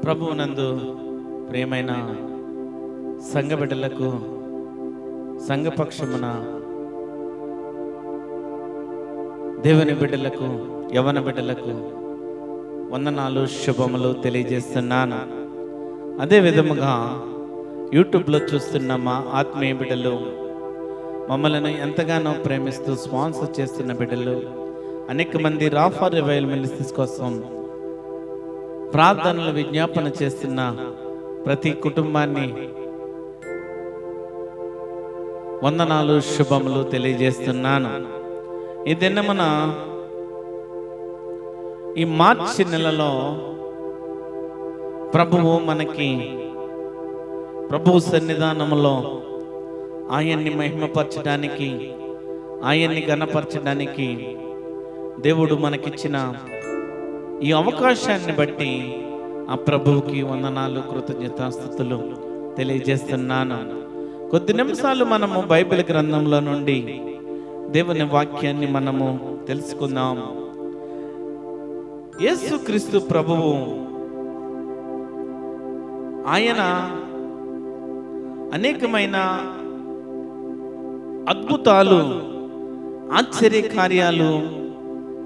ప్రభువునందు ప్రియమైన సంఘ బిడ్డలకు, సంఘపక్షమున దేవుని బిడ్డలకు, యవన బిడ్డలకు వందనాలు, శుభములు తెలియజేస్తున్నాను. అదే విధముగా యూట్యూబ్లో చూస్తున్న మా ఆత్మీయ బిడ్డలు, మమ్మల్ని ఎంతగానో ప్రేమిస్తూ స్పాన్సర్ చేస్తున్న బిడ్డలు, అనేక మంది రాఫా రివైవల్ మినిస్ట్రీస్ కోసం ప్రార్థనలు విజ్ఞాపన చేస్తున్న ప్రతి కుటుంబాన్ని వందనాలు, శుభములు తెలియజేస్తున్నాను. ఈ దినమున ఈ మార్చి నెలలో ప్రభువు మనకి ప్రభువు సన్నిధానములో ఆయన్ని మహిమపరచడానికి, ఆయన్ని ఘనపరచడానికి దేవుడు మనకిచ్చిన ఈ అవకాశాన్ని బట్టి ఆ ప్రభువుకి వందనాలు, కృతజ్ఞతాస్తుతులు తెలియజేస్తున్నాను. కొద్ది నిమిషాలు మనము బైబిల్ గ్రంథంలో నుండి దేవుని వాక్యాన్ని మనము తెలుసుకుందాం. యేసుక్రీస్తు ప్రభువు ఆయన అనేకమైన అద్భుతాలు, ఆశ్చర్య కార్యాలు,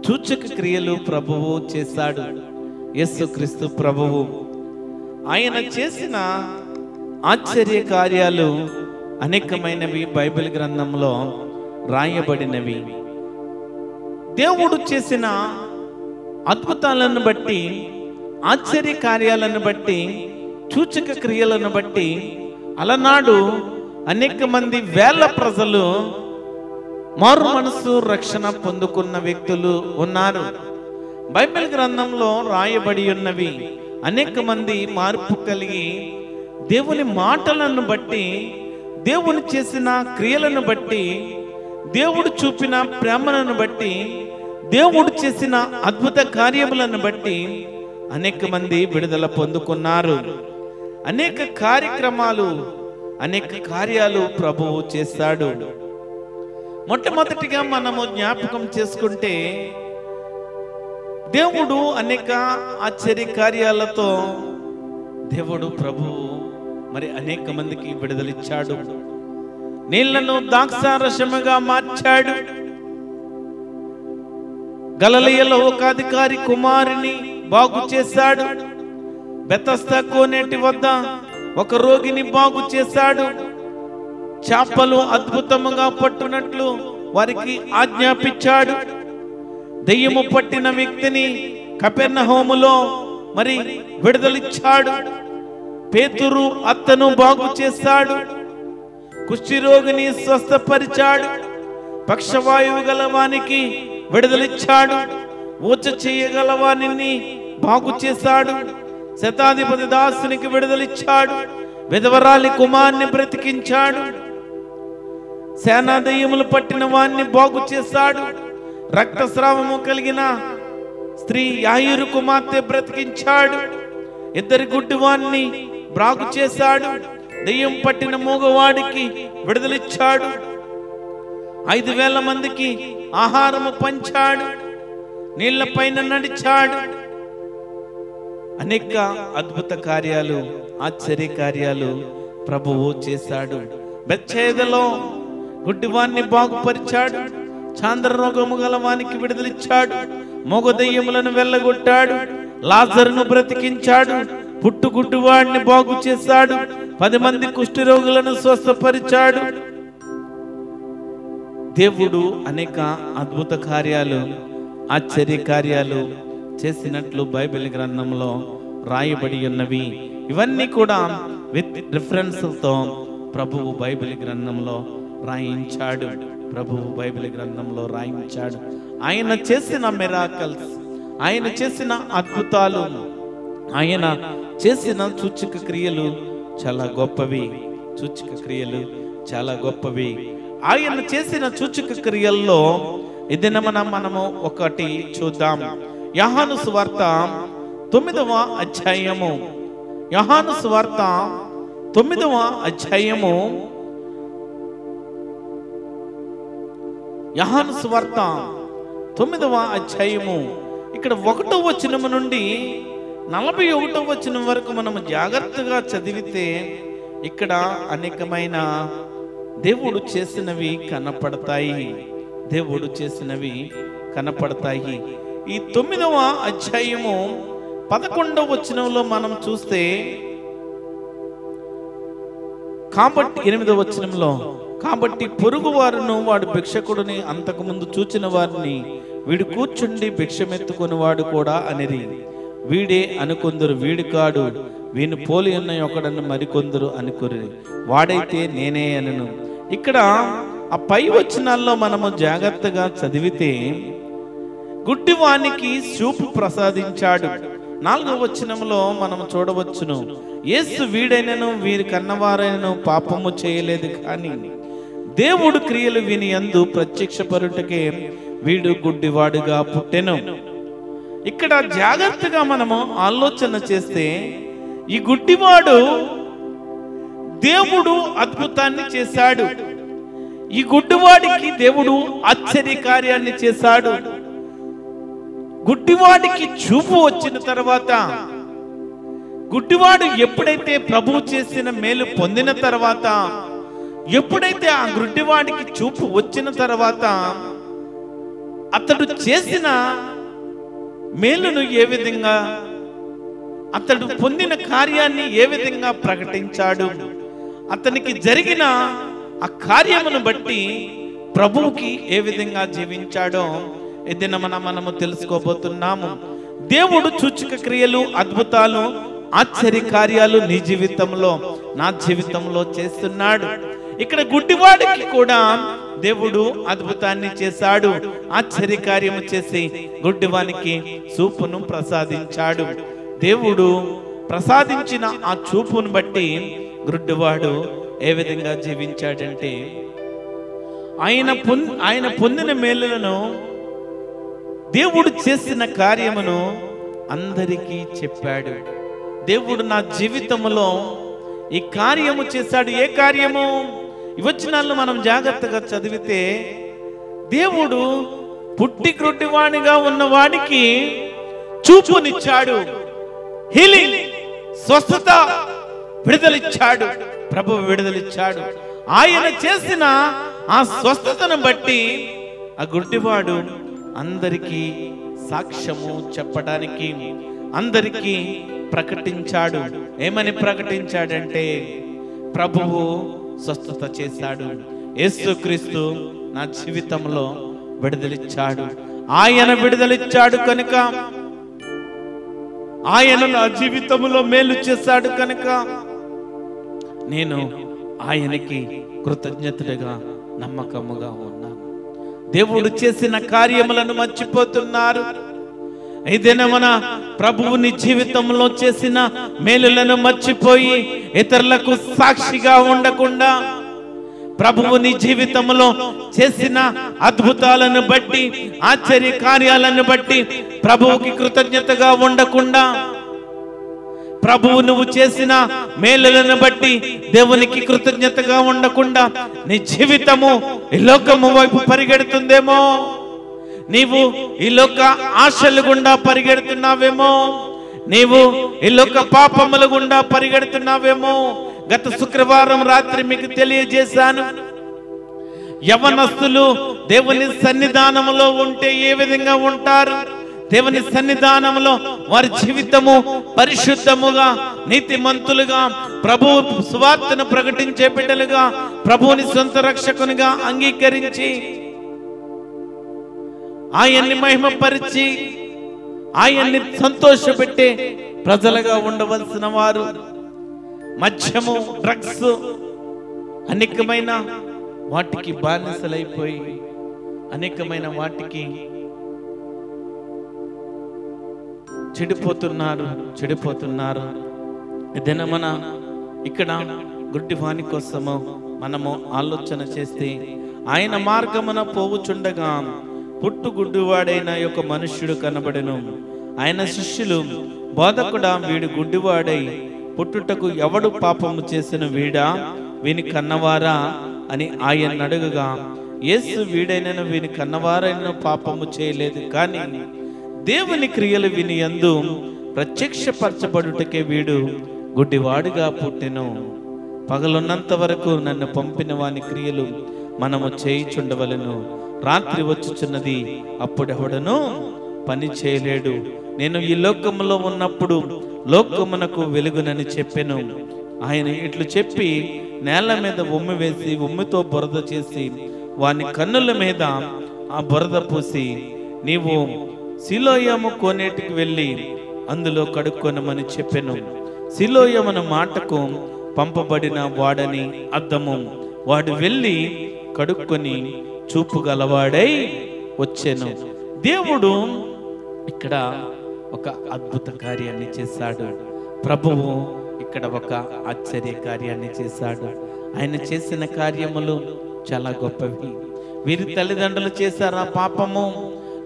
సూచక క్రియలు ప్రభువు చేశాడు. యేసుక్రీస్తు ప్రభువు ఆయన చేసిన ఆశ్చర్య కార్యాలు అనేకమైనవి బైబిల్ గ్రంథంలో రాయబడినవి. దేవుడు చేసిన అద్భుతాలను బట్టి, ఆశ్చర్య కార్యాలను బట్టి, సూచక క్రియలను బట్టి అలనాడు అనేక మంది వేల ప్రజలు మారు మనసు రక్షణ పొందుకున్న వ్యక్తులు ఉన్నారు. బైబిల్ గ్రంథంలో రాయబడి ఉన్నవి అనేక మంది మార్పు కలిగి దేవుని మాటలను బట్టి, దేవుని చేసిన క్రియలను బట్టి, దేవుడు చూపిన ప్రేమలను బట్టి, దేవుడు చేసిన అద్భుత కార్యములను బట్టి అనేక మంది విడుదల పొందుకున్నారు. అనేక కార్యక్రమాలు, అనేక కార్యాలు ప్రభువు చేశాడు. మొట్టమొదటిగా మనము జ్ఞాపకం చేసుకుంటే, దేవుడు అనేక ఆశ్చర్య కార్యాలతో దేవుడు ప్రభువు మరి అనేక మందికి విడుదలిచ్చాడు. నీళ్లను ద్రాక్షారసముగా మార్చాడు. గలిలయలో ఒక అధికారి కుమారుని బాగు చేశాడు. బెతస్దా కోనేటి వద్ద ఒక రోగిని బాగు చేశాడు. చేపలు అద్భుతముగా పట్టునట్లు వారికి ఆజ్ఞాపించాడు. దెయ్యము పట్టిన వ్యక్తిని కపెర్నహూములో మరి విడుదలిచ్చాడు. పేతురు అత్తను బాగు చేశాడు. కుష్ఠరోగిని స్వస్థపరిచాడు. పక్షవాయువు గలవానికి విడుదలిచ్చాడు. ఊచ చేయగలవాని బాగు చేశాడు. శతాధిపతి దాసునికి విడుదలిచ్చాడు. విధవరాలి కుమార్ని బ్రతికించాడు. సేనా దయ్యములు పట్టిన వాణ్ణి బాగు చేశాడు. రక్తస్రావము కలిగిన స్త్రీ యాయిరు కుమార్తె బ్రతికించాడు. ఇద్దరి గుడ్డివాణ్ణి బాగు చేశాడు. దయ్యం పట్టిన మూగవాడికి విడుదలిచ్చాడు. 5,000 మందికి ఆహారము పంచాడు. నీళ్ల పైన నడిచాడు. అనేక అద్భుత కార్యాలు, ఆశ్చర్య కార్యాలు ప్రభువు చేశాడు. బెత్షెదలో గుడ్డివాణ్ణి బాగుపరిచాడు. చాంద్ర రోగము గలవానికి విడుదలిచ్చాడు. మోగదయ్యములను వెళ్ళగొట్టాడు. లాజరును బ్రతికించాడు. పుట్టుగుడ్డివాడిని బాగు చేశాడు. 10 మంది కుష్ఠరోగులను స్వస్థపరిచాడు. దేవుడు అనేక అద్భుత కార్యాలు, ఆశ్చర్య కార్యాలు చేసినట్లు బైబిల్ గ్రంథంలో రాయబడి ఉన్నవి. ఇవన్నీ కూడా విత్ రిఫరెన్స్తో ప్రభువు బైబిల్ గ్రంథంలో రాయించాడు. ప్రభువు బైబిల్ గ్రంథంలో రాయించాడు. ఆయన చేసిన మిరాకల్స్, ఆయన చేసిన అద్భుతాలు, ఆయన చేసిన సూచక క్రియలు చాలా గొప్పవి. సూచక క్రియలు చాలా గొప్పవి. ఆయన చేసిన సూచక క్రియల్లో ఇది మనము ఒకటి చూద్దాం. యోహాను సువార్త 9వ అధ్యాయము, యోహాను సువార్త 9వ అధ్యాయము, యోహాను సువార్త 9వ అధ్యాయము ఇక్కడ 1వ వచనం నుండి 41వ వచనం వరకు మనము జాగ్రత్తగా చదివితే ఇక్కడ అనేకమైన దేవుడు చేసినవి కనపడతాయి. దేవుడు చేసినవి కనపడతాయి. ఈ 9వ అధ్యాయము 11వ వచనంలో మనం చూస్తే, కాబట్టి 8వ వచనంలో, కాబట్టి పొరుగు వారును వాడు భిక్షకుడిని అంతకుముందు చూచిన వారిని వీడు కూర్చుండి భిక్షమెత్తుకుని వాడు కూడా అనిరి. వీడే అనుకొందరు, వీడు కాడు, వీని పోలి ఉన్న ఒకడನ್ನು మరికొందరు అనుకురి, వాడైతే నేనే అనను. ఇక్కడ ఆ పై వచనాల్లో మనము జాగ్రత్తగా చదివితే గుడ్డివానికి చూపు ప్రసాదించాడు. 4వ వచనంలో మనం చూడవచ్చును, యేసు వీడైనను వీరి కన్నవారైనను పాపము చేయలేదు, కానీ దేవుడు క్రియలు విని యందు ప్రత్యక్షపరుటకే వీడు గుడ్డివాడుగా పుట్టెను. ఇక్కడ జాగ్రత్తగా మనము ఆలోచన చేస్తే ఈ గుడ్డివాడు దేవుడు అద్భుతాన్ని చేశాడు. ఈ గుడ్డివాడికి దేవుడు ఆశ్చర్య కార్యాన్ని చేశాడు. గుడ్డివాడికి చూపు వచ్చిన తర్వాత, గుడ్డివాడు ఎప్పుడైతే ప్రభువు చేసిన మేలు పొందిన తర్వాత, ఎప్పుడైతే ఆ గుడ్డివాడికి చూపు వచ్చిన తర్వాత అతడు చేసిన మేలును ఏ విధంగా, అతడు పొందిన కార్యాన్ని ఏ విధంగా ప్రకటించాడు, అతనికి జరిగిన ఆ కార్యమును బట్టి ప్రభువుకి ఏ విధంగా జీవించాడో ఇది మనము తెలుసుకోబోతున్నాము. దేవుడు సూచక క్రియలు, అద్భుతాలు, ఆశ్చర్య కార్యాలు నీ జీవితంలో, నా జీవితంలో చేస్తున్నాడు. ఇక్కడ గుడ్డివాడికి కూడా దేవుడు అద్భుతాన్ని చేశాడు. ఆశ్చర్య కార్యము చేసి గుడ్డివానికి చూపును ప్రసాదించాడు. దేవుడు ప్రసాదించిన ఆ చూపును బట్టి గుడ్డివాడు ఏ విధంగా జీవించాడంటే, ఆయన పొందిన మేలులను, దేవుడు చేసిన కార్యమును అందరికీ చెప్పాడు. దేవుడు నా జీవితంలో ఈ కార్యము చేశాడు. ఏ కార్యము? ఈ వచనాలను మనం జాగ్రత్తగా చదివితే, దేవుడు పుట్టి గ్రుడ్డివాడిగా ఉన్నవాడికి చూపునిచ్చాడు, హీలింగ్, స్వస్థత, విడుదలిచ్చాడు. ప్రభువు విడుదలిచ్చాడు. ఆయన చేసిన ఆ స్వస్థతను బట్టి ఆ గుడ్డివాడు అందరికీ సాక్ష్యము చెప్పడానికి, అందరికీ ప్రకటించాడు. ఏమని ప్రకటించాడంటే, ప్రభువు స్వస్థత చేశాడు, యేసుక్రీస్తు నా జీవితంలో విడుదలిచ్చాడు. ఆయన విడుదలిచ్చాడు కనుక, ఆయన నా జీవితంలో మేలు చేశాడు కనుక నేను ఆయనకి కృతజ్ఞతగా నమ్మకముగా ఉన్నాను. దేవుడు చేసిన కార్యములను మర్చిపోతున్నారు. ఏదైనా మన ప్రభువుని జీవితంలో చేసిన మేలులను మర్చిపోయి ఇతరులకు సాక్షిగా ఉండకుండా, ప్రభువుని జీవితంలో చేసిన అద్భుతాలను బట్టి, ఆశ్చర్య కార్యాలను బట్టి ప్రభువుకి కృతజ్ఞతగా ఉండకుండా, ప్రభువు నువ్వు చేసిన మేలులను బట్టి దేవునికి కృతజ్ఞతగా ఉండకుండా నీ జీవితము ఈ లోకము వైపు పరిగెడుతుందేమో, నీవు ఈ లోక ఆశల గుండా పరిగెడుతున్నావేమో, నీవు ఈ లోక పాపముల గుండా పరిగెడుతున్నావేమో. గత శుక్రవారం రాత్రి మీకు తెలియజేశాను, యవనస్తులు దేవుని సన్నిధానములో ఉంటే ఏ విధంగా ఉంటారు. దేవుని సన్నిధానంలో వారి జీవితము పరిశుద్ధముగా, నీతిమంతులుగా, ప్రభువు సువార్తను ప్రకటించే బిడ్డలుగా, ప్రభువుని సొంత రక్షకునిగా అంగీకరించి ఆయన్ని మహిమపరిచి ఆయన్ని సంతోషపెట్టే ప్రజలుగా ఉండవలసిన వారు మద్యము, డ్రగ్స్, అనేకమైన వాటికి బానిసలైపోయి అనేకమైన వాటికి చెడిపోతున్నారు. ఏదైనా మన ఇక్కడ గుడ్డివాని కోసము మనము ఆలోచన చేస్తే ఆయన మార్గమున పోవుచుండగా పుట్టుగుడ్డివాడైన ఒక మనుష్యుడు కనబడెను. ఆయన శిష్యులు, బోధకుడా, వీడు గుడ్డివాడై పుట్టుటకు ఎవడు పాపము చేసిన వీడా, వీని కన్నవారా అని ఆయన అడుగగా, యేసు, వీడైనను వీని కన్నవారైన పాపము చేయలేదు, కానీ దేవుని క్రియలు విని యందు ప్రత్యక్షపరచబడుటకే వీడు గుడ్డివాడుగా పుట్టెను. పగలున్నంత వరకు నన్ను పంపిన వాని క్రియలు మనము చేయుచుండవలెను. రాత్రి వచ్చుచున్నది, అప్పుడెవడను పని చేయలేడు. నేను ఈ లోకములో ఉన్నప్పుడు లోకమునకు వెలుగునని చెప్పెను. ఆయన ఇట్లు చెప్పి నేల మీద ఉమ్మి వేసి ఉమ్మితో బురద చేసి వాని కన్నుల మీద ఆ బురద పూసి, నీవు సిలోయము కోనేటికి వెళ్ళి అందులో కడుక్కొనమని చెప్పెను. సిలోయమన మాటకు పంపబడిన వాడని అర్థము. వాడు వెళ్ళి కడుక్కొని చూపు గలవాడై వచ్చెను. దేవుడు ఇక్కడ ఒక అద్భుత కార్యాన్ని చేశాడు. ప్రభువు ఇక్కడ ఒక ఆశ్చర్య కార్యాన్ని చేశాడు. ఆయన చేసిన కార్యములు చాలా గొప్పవి. వీరి తల్లిదండ్రులు చేశారా పాపము,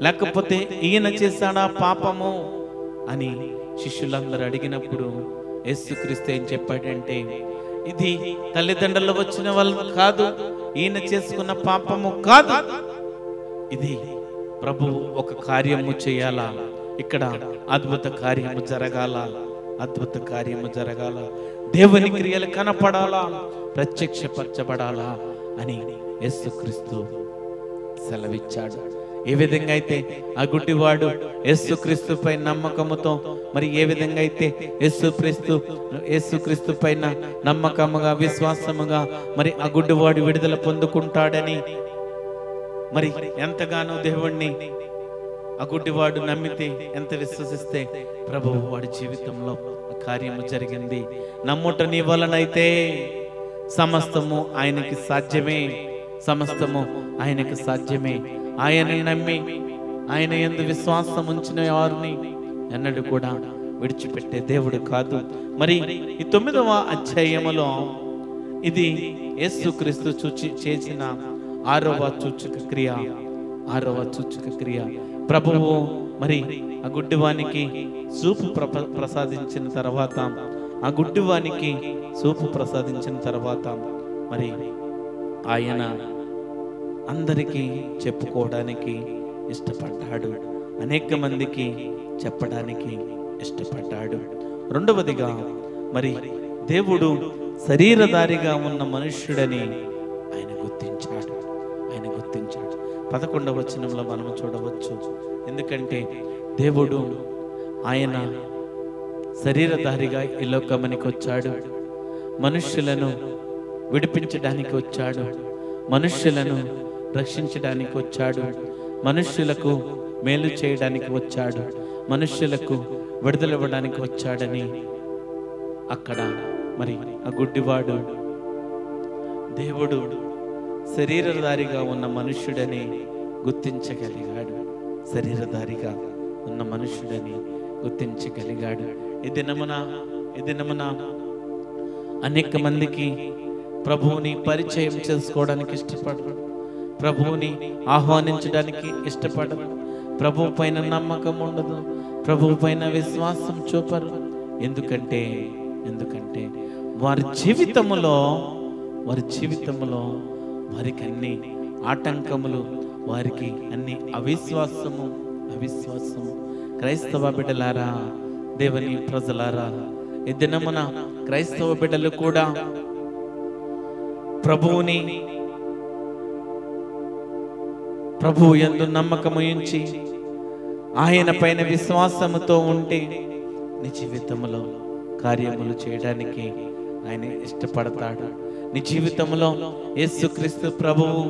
లేకపోతే ఈయన చేశాడా పాపము అని శిష్యులందరూ అడిగినప్పుడు యేసుక్రీస్తు ఏం చెప్పాడంటే, ఇది తల్లిదండ్రులు వచ్చిన వాళ్ళు కాదు, ఈయన చేసుకున్న పాపము కాదు, ఇది ప్రభువు ఒక కార్యము చేయాలా, ఇక్కడ అద్భుత కార్యము జరగాల, అద్భుత కార్యము జరగాల, దేవుని క్రియలు కనపడాలా, ప్రత్యక్షపరచబడాలా అని యేసుక్రీస్తు సెలవిచ్చాడు. ఏ విధంగా అయితే ఆ గుడ్డివాడు యేసుక్రీస్తు పై నమ్మకముతో, మరి ఏ విధంగా అయితే యేసుక్రీస్తు పైన నమ్మకముగా విశ్వాసముగా మరి ఆ గుడ్డివాడు విడుదల పొందుకుంటాడని మరి ఎంతగానో దేవుణ్ణి ఆ గుడ్డివాడు నమ్మితే, ఎంత విశ్వసిస్తే ప్రభువు వాడి జీవితంలో కార్యము జరిగింది. నమ్ముట నీ వలనైతే సమస్తము ఆయనకి సాధ్యమే, సమస్తము ఆయనకి సాధ్యమే. ఆయనని నమ్మి ఆయన యందు విశ్వాసం ఉంచిన వారిని ఎన్నడూ కూడా విడిచిపెట్టే దేవుడు కాదు. మరి ఈ 9వ అధ్యాయములో ఇది యేసుక్రీస్తు చేసిన 6వ సూచక క్రియ. ప్రభువు మరి ఆ గుడ్డివానికి చూపు ప్రసాదించిన తర్వాత మరి ఆయన అందరికీ చెప్పుకోవడానికి ఇష్టపడ్డాడు, అనేక మందికి చెప్పడానికి ఇష్టపడ్డాడు. రెండవదిగా మరి దేవుడు శరీరధారిగా ఉన్న మనుష్యుడని ఆయన గుర్తించాడు. 11వ వచనంలో మనం చూడవచ్చు. ఎందుకంటే దేవుడు ఆయన శరీరధారిగా ఈ లోకమునికి వచ్చాడు, మనుష్యులను విడిపించడానికి వచ్చాడు, మనుష్యులను రక్షించడానికి వచ్చాడు, మనుష్యులకు మేలు చేయడానికి వచ్చాడు, మనుష్యులకు విడుదలవ్వడానికి వచ్చాడని అక్కడ మరి ఆ గుడ్డివాడు దేవుడు శరీరధారిగా ఉన్న మనుష్యుడని గుర్తించగలిగాడు. శరీరధారిగా ఉన్న మనుష్యుడని గుర్తించగలిగాడు. ఈ దినమున అనేక మందికి ప్రభువుని పరిచయం చేసుకోవడానికి ఇష్టపడరు, ప్రభువుని ఆహ్వానించడానికి ఇష్టపడరు, ప్రభువు పైన నమ్మకం ఉండదు, ప్రభువు పైన విశ్వాసం చూపరు. ఎందుకంటే వారి జీవితంలో వారికి అన్ని ఆటంకములు, వారికి అన్ని అవిశ్వాసము. క్రైస్తవ బిడ్డలారా, దేవుని ప్రజలారా, ఈ దినమున క్రైస్తవ బిడ్డలు కూడా ప్రభువు యందు నమ్మకము ఉంచి ఆయన పైన విశ్వాసముతో ఉంటే నీ జీవితంలో కార్యములు చేయడానికి ఆయన ఇష్టపడతాడు. నీ జీవితంలో యేసుక్రీస్తు ప్రభువు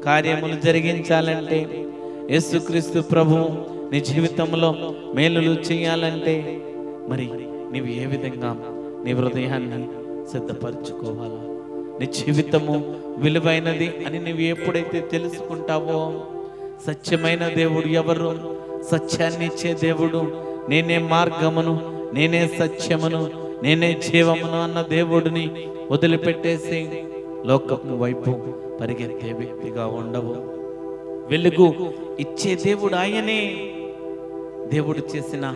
కార్యములు జరిగించాలంటే, యేసుక్రీస్తు ప్రభువు నీ జీవితంలో మేలులు చేయాలంటే మరి నీవు ఏ విధంగా నీ హృదయాన్ని సిద్ధపరచుకోవాలా? నీ జీవితము విలువైనది అని నువ్వు ఎప్పుడైతే తెలుసుకుంటావో, సత్యమైన దేవుడు ఎవరు? సత్యాన్ని ఇచ్చే దేవుడు, నేనే మార్గమును, నేనే సత్యమును, నేనే జీవమును అన్న దేవుడిని వదిలిపెట్టేసి లోకము వైపు పరిగెత్తే వ్యక్తిగా ఉండవు. వెలుగు ఇచ్చే దేవుడు ఆయనే. దేవుడు చేసిన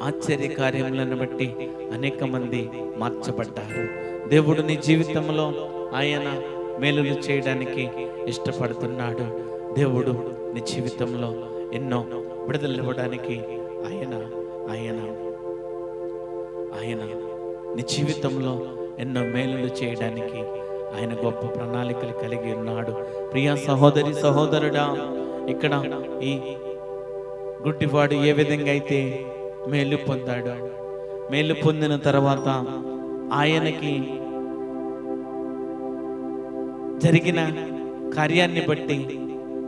ఆశ్చర్య కార్యములను బట్టి అనేక మంది మార్చబడ్డారు. దేవుడు నీ జీవితంలో ఆయన మేలులు చేయడానికి ఇష్టపడుతున్నాడు. దేవుడు నీ జీవితంలో ఎన్నో విడుదల ఇవ్వడానికి ఆయన ఆయన ఆయన నీ జీవితంలో ఎన్నో మేలులు చేయడానికి ఆయన గొప్ప ప్రణాళికలు కలిగి ఉన్నాడు. ప్రియా సహోదరి సహోదరుడా, ఇక్కడ ఈ గుడ్డివాడు ఏ విధంగా అయితే మేలు పొందాడు, మేలు పొందిన తర్వాత ఆయనకి జరిగిన కార్యాన్ని బట్టి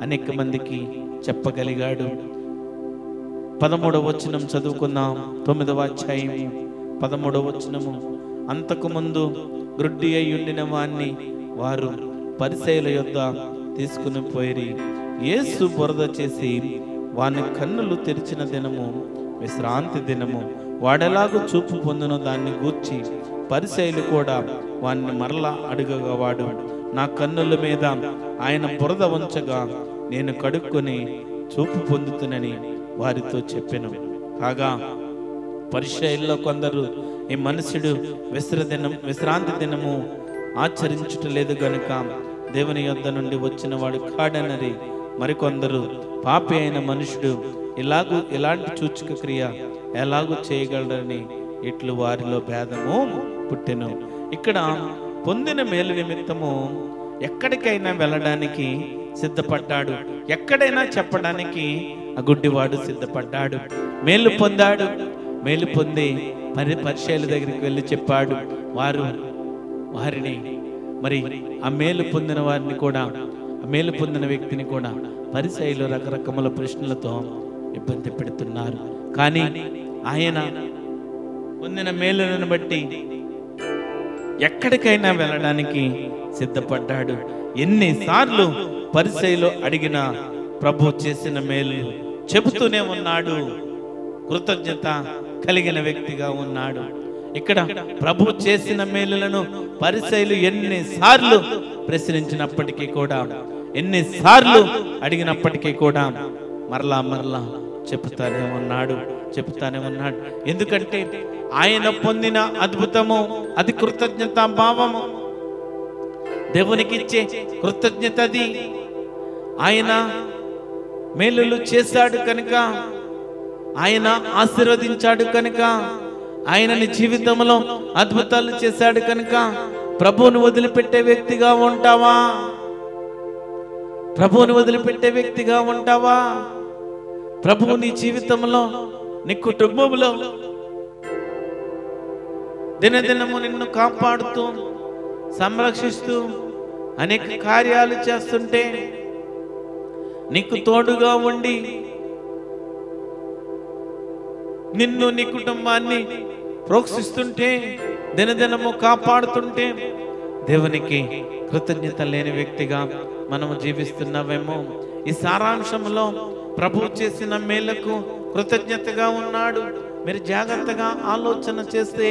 అనేక మందికి చెప్పగలిగాడు. 13వ వచనం చదువుకుందాం. 9వ అధ్యాయం 13వ వచనము. అంతకు ముందు గ్రుడ్డి అయి ఉండిన వాణ్ణి వారు పరిసయ్యుల యొద్ద తీసుకుని పోయి యేసు బురద చేసి వాని కన్నులు తెరిచిన దినము విశ్రాంతి దినము. వాడెలాగూ చూపు పొందిన దాన్ని గూర్చి పరిసయ్యులు కూడా వాణ్ణి మరలా అడుగగా వాడు, నా కన్నుల మీద ఆయన బురద ఉంచగా నేను కడుక్కొని చూపు పొందుతునని వారితో చెప్పెను. కాగా పరిసయ్యుల్లో కొందరు, ఈ మనుషుడు విశ్రాంతి దినము ఆచరించుటలేదు గనుక దేవుని యొద్ద నుండి వచ్చిన వాడు కాడనరి, మరికొందరు పాపి అయిన మనుషుడు ఇలాంటి సూచక క్రియ ఎలాగూ చేయగలరని ఇట్లు వారిలో భేదము పుట్టెను. ఇక్కడ పొందిన మేలు నిమిత్తము ఎక్కడికైనా వెళ్ళడానికి సిద్ధపడ్డాడు, ఎక్కడైనా చెప్పడానికి ఆ గుడ్డివాడు సిద్ధపడ్డాడు. మేలు పొందాడు. మేలు పొంది పరిసయ్యుల దగ్గరికి వెళ్ళి చెప్పాడు. వారిని మరి ఆ మేలు పొందిన వారిని కూడా, ఆ మేలు పొందిన వ్యక్తిని కూడా పరిసయ్యులు రకరకముల ప్రశ్నలతో ఇబ్బంది పెడుతున్నారు. కానీ ఆయన పొందిన మేలులను బట్టి ఎక్కడికైనా వెళ్ళడానికి సిద్ధపడ్డాడు. ఎన్నిసార్లు పరిసయ్యులు అడిగిన ప్రభు చేసిన మేలు చెబుతూనే ఉన్నాడు. కృతజ్ఞత కలిగిన వ్యక్తిగా ఉన్నాడు. ఇక్కడ ప్రభు చేసిన మేలులను పరిసయ్యులు ఎన్నిసార్లు ప్రశ్నించినప్పటికీ కూడా, ఎన్నిసార్లు అడిగినప్పటికీ కూడా మరలా చెప్తానే ఉన్నాడు. ఎందుకంటే ఆయన పొందిన అద్భుతము అది కృతజ్ఞతా భావము. దేవునికి ఇచ్చే కృతజ్ఞత అది. ఆయన మేలులు చేశాడు కనుక, ఆయన ఆశీర్వదించాడు కనుక, ఆయనని జీవితంలో అద్భుతాలు చేశాడు కనుక ప్రభువుని వదిలిపెట్టే వ్యక్తిగా ఉంటావా? ప్రభువుని వదిలిపెట్టే వ్యక్తిగా ఉంటావా? ప్రభువు నీ జీవితంలో, నీ కుటుంబంలో దినదినము నిన్ను కాపాడుతూ సంరక్షిస్తూ అనేక కార్యాలు చేస్తుంటే, నీకు తోడుగా ఉండి నిన్ను నీ కుటుంబాన్ని ప్రోక్షిస్తుంటే, దినదినము కాపాడుతుంటే, దేవునికి కృతజ్ఞత లేని వ్యక్తిగా మనము జీవిస్తున్నామేమో. ఈ సారాంశంలో ప్రభువు చేసిన మేలకు కృతజ్ఞతగా ఉన్నాడు. మీరు జాగ్రత్తగా ఆలోచన చేస్తే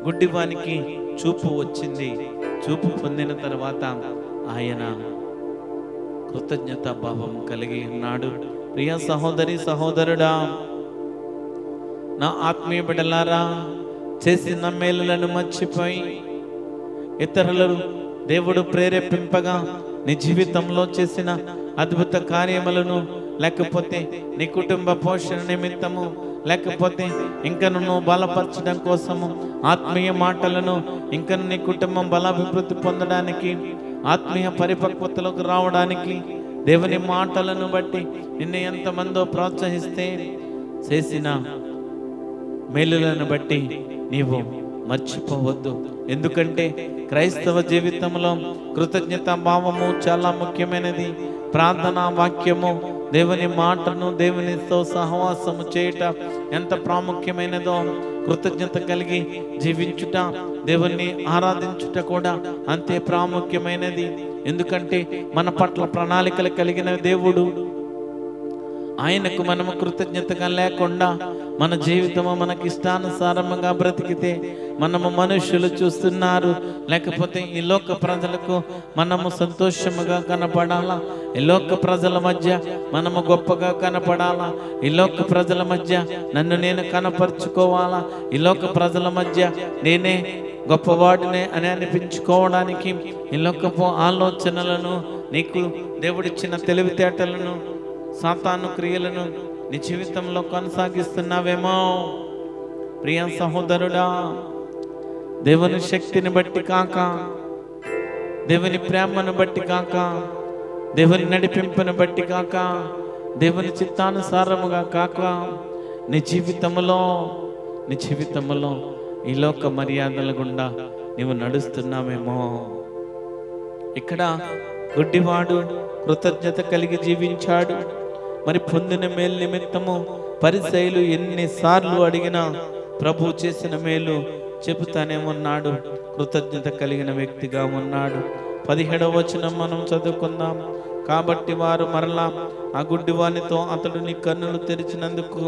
గుడ్డివానికి చూపు వచ్చింది. చూపు పొందిన తర్వాత ఆయన కృతజ్ఞత భావం కలిగి ఉన్నాడు. ప్రియ సహోదరి సహోదరుడా, నా ఆత్మీయ బిడ్డలారా, చేసిన మేలులను మర్చిపోయి ఇతరులను దేవుడు ప్రేరేపింపగా నీ జీవితంలో చేసిన అద్భుత కార్యములను, లేకపోతే నీ కుటుంబ పోషణ నిమిత్తము, లేకపోతే ఇంకను నువ్వు బలపరచడం కోసము ఆత్మీయ మాటలను, ఇంకను నీ కుటుంబం బలాభివృద్ధి పొందడానికి, ఆత్మీయ పరిపక్వతలకు రావడానికి దేవుని మాటలను బట్టి నిన్ను ఎంతమందో ప్రోత్సహిస్తే, చేసిన మేలులను బట్టి నీవు మర్చిపోవద్దు. ఎందుకంటే క్రైస్తవ జీవితంలో కృతజ్ఞతా భావము చాలా ముఖ్యమైనది. ప్రార్థనా వాక్యము, దేవుని మాటను, దేవునితో సహవాసము చేయుట ఎంత ప్రాముఖ్యమైనదో, కృతజ్ఞత కలిగి జీవించుట, దేవుణ్ణి ఆరాధించుట కూడా అంతే ప్రాముఖ్యమైనది. ఎందుకంటే మన పట్ల ప్రణాళికలు కలిగిన దేవుడు, ఆయనకు మనము కృతజ్ఞతగా లేకుండా మన జీవితము మనకి ఇష్టానుసారంగా బ్రతికితే మనము మనుషులు చూస్తున్నారు, లేకపోతే ఈ లోక ప్రజలకు మనము సంతోషముగా కనపడాలా, ఈ లోక ప్రజల మధ్య మనము గొప్పగా కనపడాలా, ఈ లోక ప్రజల మధ్య నన్ను నేను కనపరుచుకోవాలా, ఈ లోక ప్రజల మధ్య నేనే గొప్పవాడినే అని అనిపించుకోవడానికి ఈ లోకపు ఆలోచనలను, నీకు దేవుడిచ్చిన తెలివితేటలను, సాతాను క్రియలను నీ జీవితంలో కొనసాగిస్తున్నావేమో. ప్రియ సహోదరుడా, దేవుని శక్తిని బట్టి కాక, దేవుని ప్రేమను బట్టి కాక, దేవుని నడిపింపును బట్టి కాక, దేవుని చిత్తానుసారముగా కాక నీ జీవితంలో ఈ లోక మర్యాదల గుండా నీవు నడుస్తున్నావేమో. ఇక్కడ గుడ్డివాడు కృతజ్ఞత కలిగి జీవించాడు. మరి పొందిన మేలు నిమిత్తము పరిసయ్యులు ఎన్నిసార్లు అడిగినా ప్రభు చేసిన మేలు చెబుతానే ఉన్నాడు. కృతజ్ఞత కలిగిన వ్యక్తిగా ఉన్నాడు. 17వ వచనం మనం చదువుకుందాం. కాబట్టి వారు మరలా ఆ గుడ్డివానితో, అతడు నీ కన్నులు తెరిచినందుకు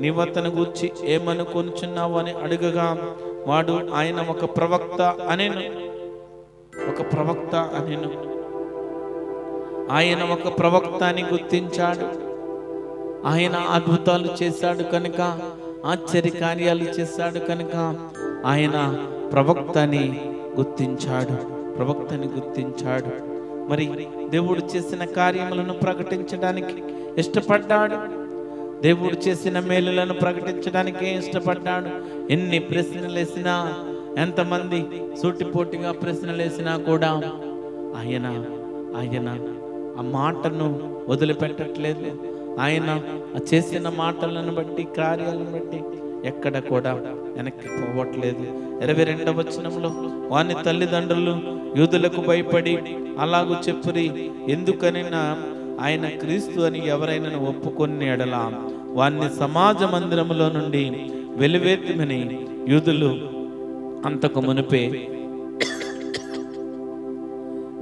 నీవతను గూర్చి ఏమనుకొనుచున్నావు అని అడగగా, వాడు ఆయన ఒక ప్రవక్త అనేను. ఆయన ఒక ప్రవక్త అని గుర్తించాడు. ఆయన అద్భుతాలు చేశాడు కనుక, ఆశ్చర్య కార్యాలు చేశాడు కనుక ఆయన ప్రవక్తని గుర్తించాడు. మరి దేవుడు చేసిన కార్యములను ప్రకటించడానికి ఇష్టపడ్డాడు. దేవుడు చేసిన మేలులను ప్రకటించడానికి ఇష్టపడ్డాడు. ఎన్ని ప్రశ్నలు వేసినా, ఎంతమంది సూటిపోటిగా ప్రశ్నలు వేసినా కూడా ఆయన ఆ మాటను వదిలిపెట్టట్లేదు. ఆయన చేసిన మాటలను బట్టి, కార్యాలను బట్టి ఎక్కడ కూడా వెనక్కి పోవట్లేదు. 22వ వచనంలో, వాని తల్లిదండ్రులు యూదులకు భయపడి అలాగూ చెప్పురి, ఎందుకనైనా ఆయన క్రీస్తు అని ఎవరైనా ఒప్పుకొని ఎడలా వాన్ని సమాజ మందిరములో నుండి వెలివేతుమని యూదులు అంతకు మునిపే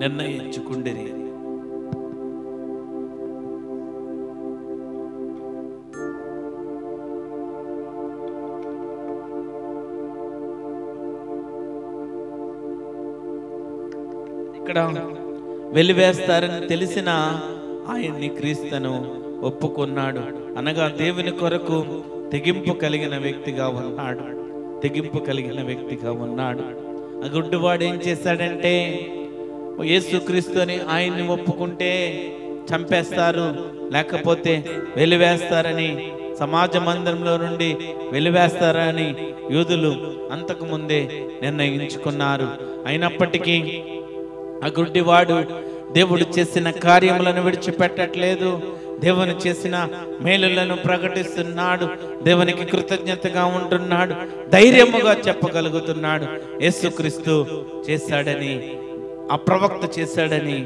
నిర్ణయించుకుండిరి. ఇక్కడ వెలివేస్తారని తెలిసిన ఆయన్ని క్రీస్తును ఒప్పుకున్నాడు. అనగా దేవుని కొరకు తెగింపు కలిగిన వ్యక్తిగా ఉన్నాడు. ఆ గుడ్డివాడు ఏం చేశాడంటే, యేసుక్రీస్తు అని ఆయన్ని ఒప్పుకుంటే చంపేస్తారు, లేకపోతే వెలివేస్తారని, సమాజ మందిరంలో నుండి వెలివేస్తారని యూదులు అంతకు ముందే నిర్ణయించుకున్నారు. అయినప్పటికీ ఆ గుడ్డివాడు దేవుడు చేసిన కార్యములను విడిచిపెట్టట్లేదు. దేవుని చేసిన మేలులను ప్రకటిస్తున్నాడు. దేవునికి కృతజ్ఞతగా ఉంటున్నాడు. ధైర్యముగా చెప్పగలుగుతున్నాడు. యేసుక్రీస్తు చేశాడని, ఆ ప్రవక్త చేశాడని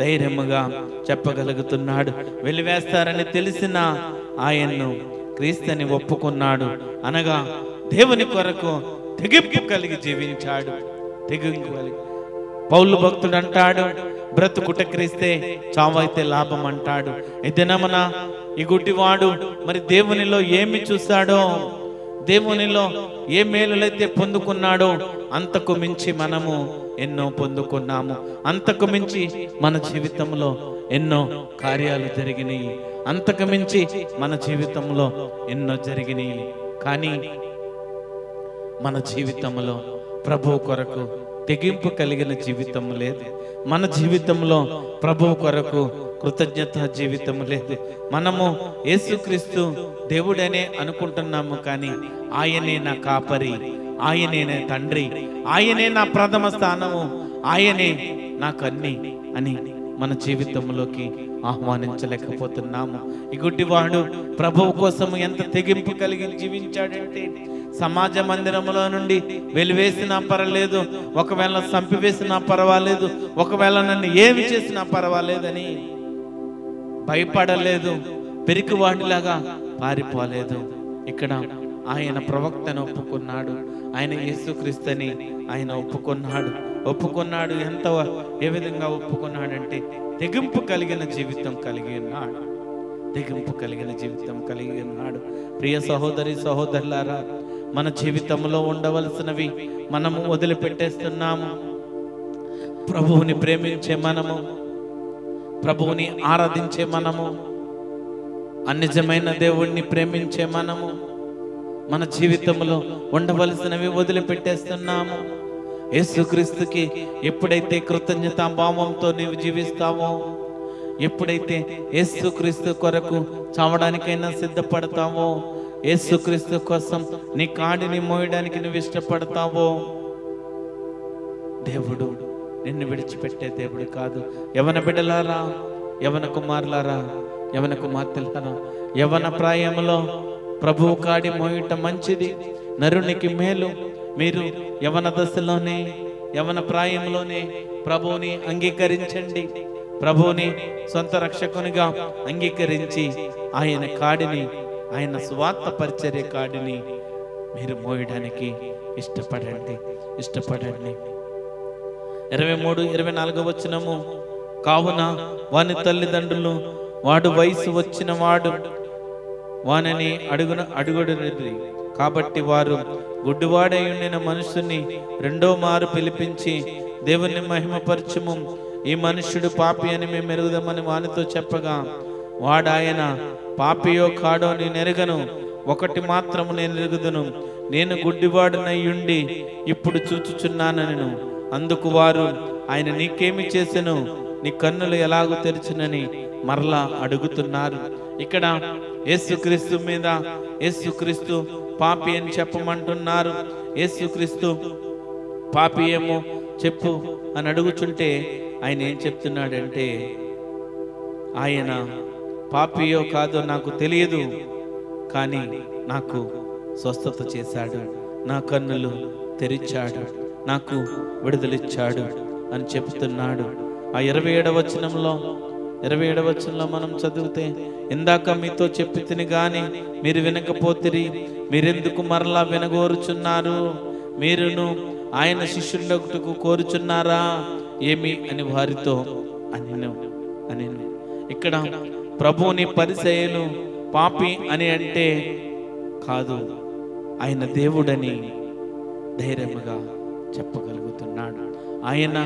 ధైర్యముగా చెప్పగలుగుతున్నాడు. వెలివేస్తారని తెలిసిన ఆయన్ను క్రీస్తుని ఒప్పుకున్నాడు. అనగా దేవుని కొరకు తెగింపు కలిగి జీవించాడు. పౌలు భక్తుడు అంటాడు, బ్రతుకుట క్రీస్తే, చావైతే లాభం అంటాడు. ఈ దినమున ఈ గుడ్డివాడు మరి దేవునిలో ఏమి చూశాడో, దేవునిలో ఏ మేలులైతే పొందుకున్నాడో అంతకు మించి మనము ఎన్నో పొందుకున్నాము. అంతకు మించి మన జీవితంలో ఎన్నో కార్యాలు జరిగినాయి. అంతకు మించి మన జీవితంలో ఎన్నో జరిగినాయి. కానీ మన జీవితంలో ప్రభువు కొరకు తెగింపు కలిగిన జీవితం లేదు. మన జీవితంలో ప్రభువు కొరకు కృతజ్ఞత జీవితం లేదు. మనము యేసుక్రీస్తు దేవుడనే అనుకుంటున్నాము, కానీ ఆయనే నా కాపరి, ఆయనే నా తండ్రి, ఆయనే నా ప్రథమ స్థానము, ఆయనే నాకన్నీ అని మన జీవితంలోకి ఆహ్వానించలేకపోతున్నాము. ఈ గుడ్డివాడు ప్రభువు కోసం ఎంత తెగింపు కలిగి జీవించాడంటే, సమాజ మందిరంలో నుండి వెలివేసినా పర్వాలేదు, ఒకవేళ చంపివేసినా పర్వాలేదు, ఒకవేళ నన్ను ఏమి చేసినా పర్వాలేదని భయపడలేదు, పెరికివాడిలాగా పారిపోలేదు. ఇక్కడ ఆయన ప్రవక్తను ఒప్పుకున్నాడు, ఆయన యేసుక్రీస్తుని ఆయన ఒప్పుకున్నాడు. ఏ విధంగా ఒప్పుకున్నాడంటే, తెగింపు కలిగిన జీవితం కలిగి ఉన్నాడు. తెగింపు కలిగిన జీవితం కలిగి ఉన్నాడు. ప్రియ సహోదరి సహోదరులారా, మన జీవితంలో ఉండవలసినవి మనము వదిలిపెట్టేస్తున్నాము. ప్రభువుని ప్రేమించే మనము, ప్రభువుని ఆరాధించే మనము, అనిజమైన దేవుణ్ణి ప్రేమించే మనము మన జీవితంలో ఉండవలసినవి వదిలిపెట్టేస్తున్నాము. యేసుక్రీస్తుకి ఎప్పుడైతే కృతజ్ఞతాభావంతో నీవు జీవిస్తావో, ఎప్పుడైతే యేసుక్రీస్తు కొరకు చావడానికైనా సిద్ధపడతావో, యేసుక్రీస్తు కోసం నీ కాడిని మోయడానికి నువ్వు ఇష్టపడతావో, దేవుడు నిన్ను విడిచిపెట్టే దేవుడు కాదు. యవన బిడ్డలారా, యవన కుమారులారా, యవన కుమార్తెలారా, యవన ప్రాయంలో ప్రభువు కాడి మోయట మంచిది, నరునికి మేలు. మీరు యవన దశలోనే, యవన ప్రాయంలోనే ప్రభువుని అంగీకరించండి. ప్రభువుని సొంత రక్షకునిగా అంగీకరించి ఆయన కాడిని, ఆయన సువార్త పరిచర్య కాడిని మీరు మోయడానికి ఇష్టపడండి. 23-24 వచనము, కావున వాని తల్లిదండ్రులు వాడు వయసు వచ్చిన వాడు వానని అడుగుడినది కాబట్టి వారు గుడ్డివాడై ఉండిన మనుషుని రెండో మారు పిలిపించి, దేవుని మహిమపరచుము, ఈ మనుష్యుడు పాపి అని మేము ఎరుగుదామని వానితో చెప్పగా, వాడాయన పాపియో కాడో నేను ఎరుగను, ఒకటి మాత్రము నేను ఎరుగుదును, నేను గుడ్డివాడునయ్యుండి ఇప్పుడు చూచుచున్నానను. అందుకు వారు, ఆయన నీకేమి చేసెను, నీ కన్నులు ఎలాగో తెరిచినని మరలా అడుగుతున్నారు. ఇక్కడ యేసుక్రీస్తు మీద యేసుక్రీస్తు పాపి అని చెప్పమంటున్నారు. యేసుక్రీస్తు పాపి ఏమో చెప్పు అని అడుగుచుంటే ఆయన ఏం చెప్తున్నాడంటే, ఆయన పాపియో కాదో నాకు తెలియదు, కానీ నాకు స్వస్థత చేశాడు, నా కన్నులు తెరిచాడు, నాకు విడుదలిచ్చాడు అని చెప్తున్నాడు. ఆ 27వ వచనంలో మనం చదివితే, ఇందాక మీతో చెప్పి తిని గాని మీరు వినకపోతిరి, మీరెందుకు మరలా వినగోరుచున్నారు, మీరును ఆయన శిష్యులకు కోరుచున్నారా ఏమి అని వారితో అనెను. ఇక్కడ ప్రభువుని పరిసయ్యులు పాపి అని అంటే కాదు, ఆయన దేవుడని ధైర్యముగా చెప్పగలుగుతున్నాడు. ఆయన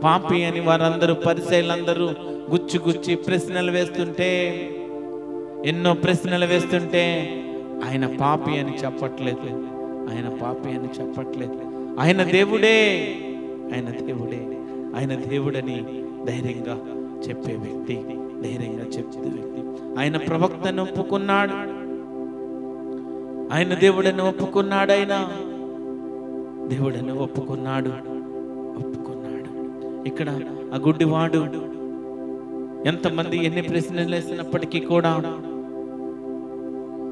పాపి అని వారందరూ, పరిసయ్యులందరూ గుచ్చి ప్రశ్నలు వేస్తుంటే, ఎన్నో ప్రశ్నలు వేస్తుంటే ఆయన పాపి అని చెప్పట్లేదు. ఆయన పాపి అని చెప్పట్లేదు. ఆయన దేవుడే, ఆయన దేవుడని ధైర్యంగా చెప్పే వ్యక్తి, ఆయన ప్రవక్తను ఒప్పుకున్నాడు, ఆయన దేవుడని ఒప్పుకున్నాడు, ఆయన దేవుడని ఒప్పుకున్నాడు. ఇక్కడ ఆ గుడ్డివాడు ఎంతమంది ఎన్ని ప్రశ్నలు వేసినప్పటికీ కూడా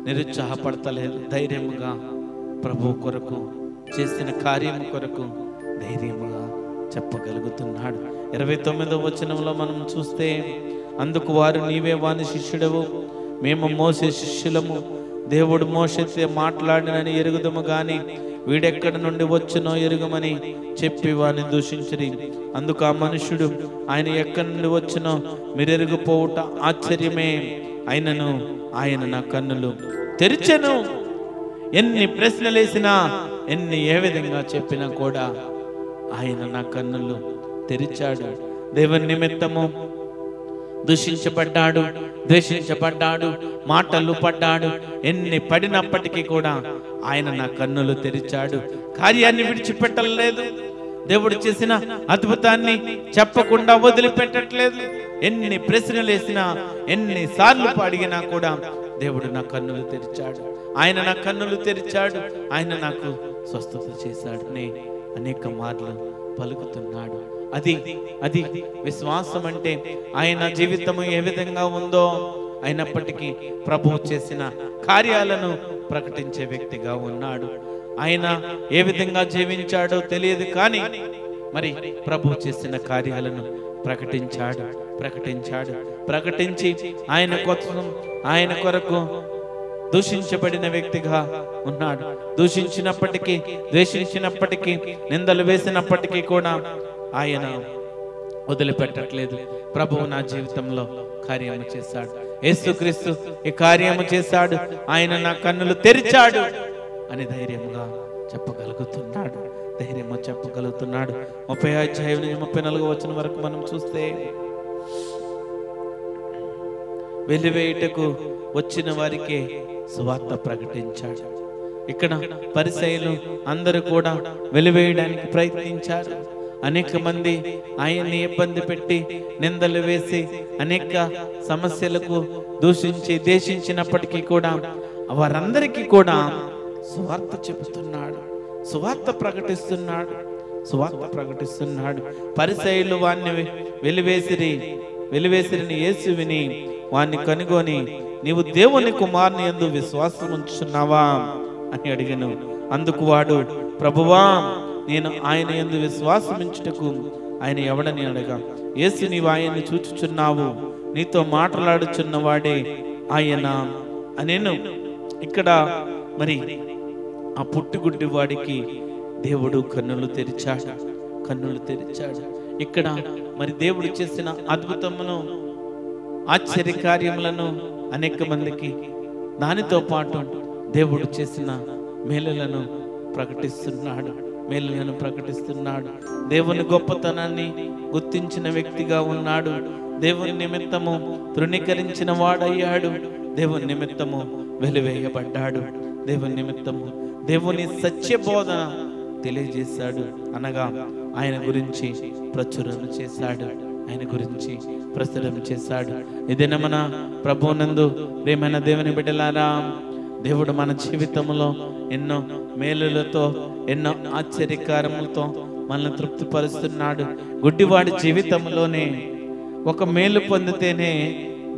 నిరుత్సాహపడతలేదు. ధైర్యముగా ప్రభు కొరకు చేసిన కార్యము కొరకు ధైర్యముగా చెప్పగలుగుతున్నాడు. 29వ వచనంలో మనం చూస్తే, అందుకు వారు, నీవే వాని శిష్యుడవు, మేము మోసే శిష్యులము, దేవుడు మోషేతో మాట్లాడినని ఎరుగుదము గాని వీడెక్కడి నుండి వచ్చునో ఎరుగమని చెప్పి వారిని దూషించిరి. అందుకు ఆ మనుష్యుడు, ఆయన ఎక్కడి నుండి వచ్చునో మీరెరుగుపోవుట ఆశ్చర్యమే, అయినను ఆయన నా కన్నులు తెరిచెను. ఎన్ని ప్రశ్నలేసినా, ఏ విధంగా చెప్పినా కూడా ఆయన నా కన్నులు తెరిచాడు. దేవుని నిమిత్తము దూషించబడ్డాడు, ద్వేషించబడ్డాడు, మాటలు పడ్డాడు. ఎన్ని పడినప్పటికీ కూడా ఆయన నా కన్నులు తెరిచాడు. కార్యాన్ని విడిచిపెట్టలేదు. దేవుడు చేసిన అద్భుతాన్ని చెప్పకుండా వదిలిపెట్టట్లేదు. ఎన్ని ప్రశ్నలు వేసినా, ఎన్నిసార్లు అడిగినా కూడా దేవుడు నా కన్నులు తెరిచాడు. ఆయన నా కన్నులు తెరిచాడు, ఆయన నాకు స్వస్థత చేశాడు అని అనేక మార్లు పలుకుతున్నాడు. అది విశ్వాసం అంటే. ఆయన జీవితము ఏ విధంగా ఉందో అయినప్పటికీ ప్రభువు చేసిన కార్యాలను ప్రకటించే వ్యక్తిగా ఉన్నాడు. ఆయన ఏ విధంగా జీవించాడో తెలియదు, కానీ మరి ప్రభువు చేసిన కార్యాలను ప్రకటించి ఆయన కోసం, ఆయన కొరకు దూషించబడిన వ్యక్తిగా ఉన్నాడు. దూషించినప్పటికీ, ద్వేషించినప్పటికీ, నిందలు వేసినప్పటికీ కూడా ఆయన వదిలిపెట్టట్లేదు. ప్రభువు నా జీవితంలో కార్యము చేశాడు. యేసుక్రీస్తు ఈ కార్యము చేశాడు, ఆయన నా కన్నులు తెరిచాడు అని ధైర్యంగా చెప్పగలుగుతున్నాడు, ధైర్యంగా చెప్పగలుగుతున్నాడు. 30వ అధ్యాయం నుంచి 34వ వచనం వరకు మనం చూస్తే, వెలివేయుటకు వచ్చిన వారికి సువార్త ప్రకటించాడు. ఇక్కడ పరిసయ్యులు అందరూ కూడా వెలివేయడానికి ప్రయత్నించారు. అనేక మంది ఆయన్ని ఇబ్బంది పెట్టి నిందలు వేసి అనేక సమస్యలకు దూషించి దేశించినప్పటికీ కూడా వారందరికీ కూడా సువార్త చెబుతున్నాడు, సువార్త ప్రకటిస్తున్నాడు, సువార్త ప్రకటిస్తున్నాడు. పరిసయ్యులు వాణ్ణి వెలివేసిరిని యేసు విని వాణ్ణి కనుగొని, నీవు దేవుని కుమారుని యందు విశ్వాసం ఉంచుచున్నావా అని అడిగాను. అందుకు వాడు, ప్రభువా, నేను ఆయన యందు విశ్వాసం ఉంచుటకు ఆయన ఎవడని అడగా, యేసు, నీవు ఆయన్ని చూచుచున్నావు, నీతో మాట్లాడుచున్న వాడే ఆయన అనేను. ఇక్కడ మరి ఆ పుట్టుగుడ్డి వాడికి దేవుడు కన్నులు తెరిచాడు, కన్నులు తెరిచాడు. ఇక్కడ మరి దేవుడు చేసిన అద్భుతమును, ఆశ్చర్య కార్యములను అనేక మందికి, దానితో పాటు దేవుడు చేసిన మేలులను ప్రకటిస్తున్నాడు, మేలులను ప్రకటిస్తున్నాడు. దేవుని గొప్పతనాన్ని గుర్తించిన వ్యక్తిగా ఉన్నాడు. దేవుని నిమిత్తము తృణీకరించిన వాడయ్యాడు. దేవుని నిమిత్తము వెలివేయబడ్డాడు. దేవుని నిమిత్తము దేవుని సత్యబోధన తెలియజేశాడు, అనగా ఆయన గురించి ప్రచురణ చేశాడు, ఆయన గురించి ప్రచురణ చేశాడు. ఇదేనా మన ప్రభువునందు ప్రియమైన దేవుని బిడ్డలారా, దేవుడు మన జీవితంలో ఎన్నో మేలులతో, ఎన్నో ఆశ్చర్యకారములతో మనల్ని తృప్తిపరుస్తున్నాడు. గుడ్డివాడి జీవితంలోనే ఒక మేలు పొందితేనే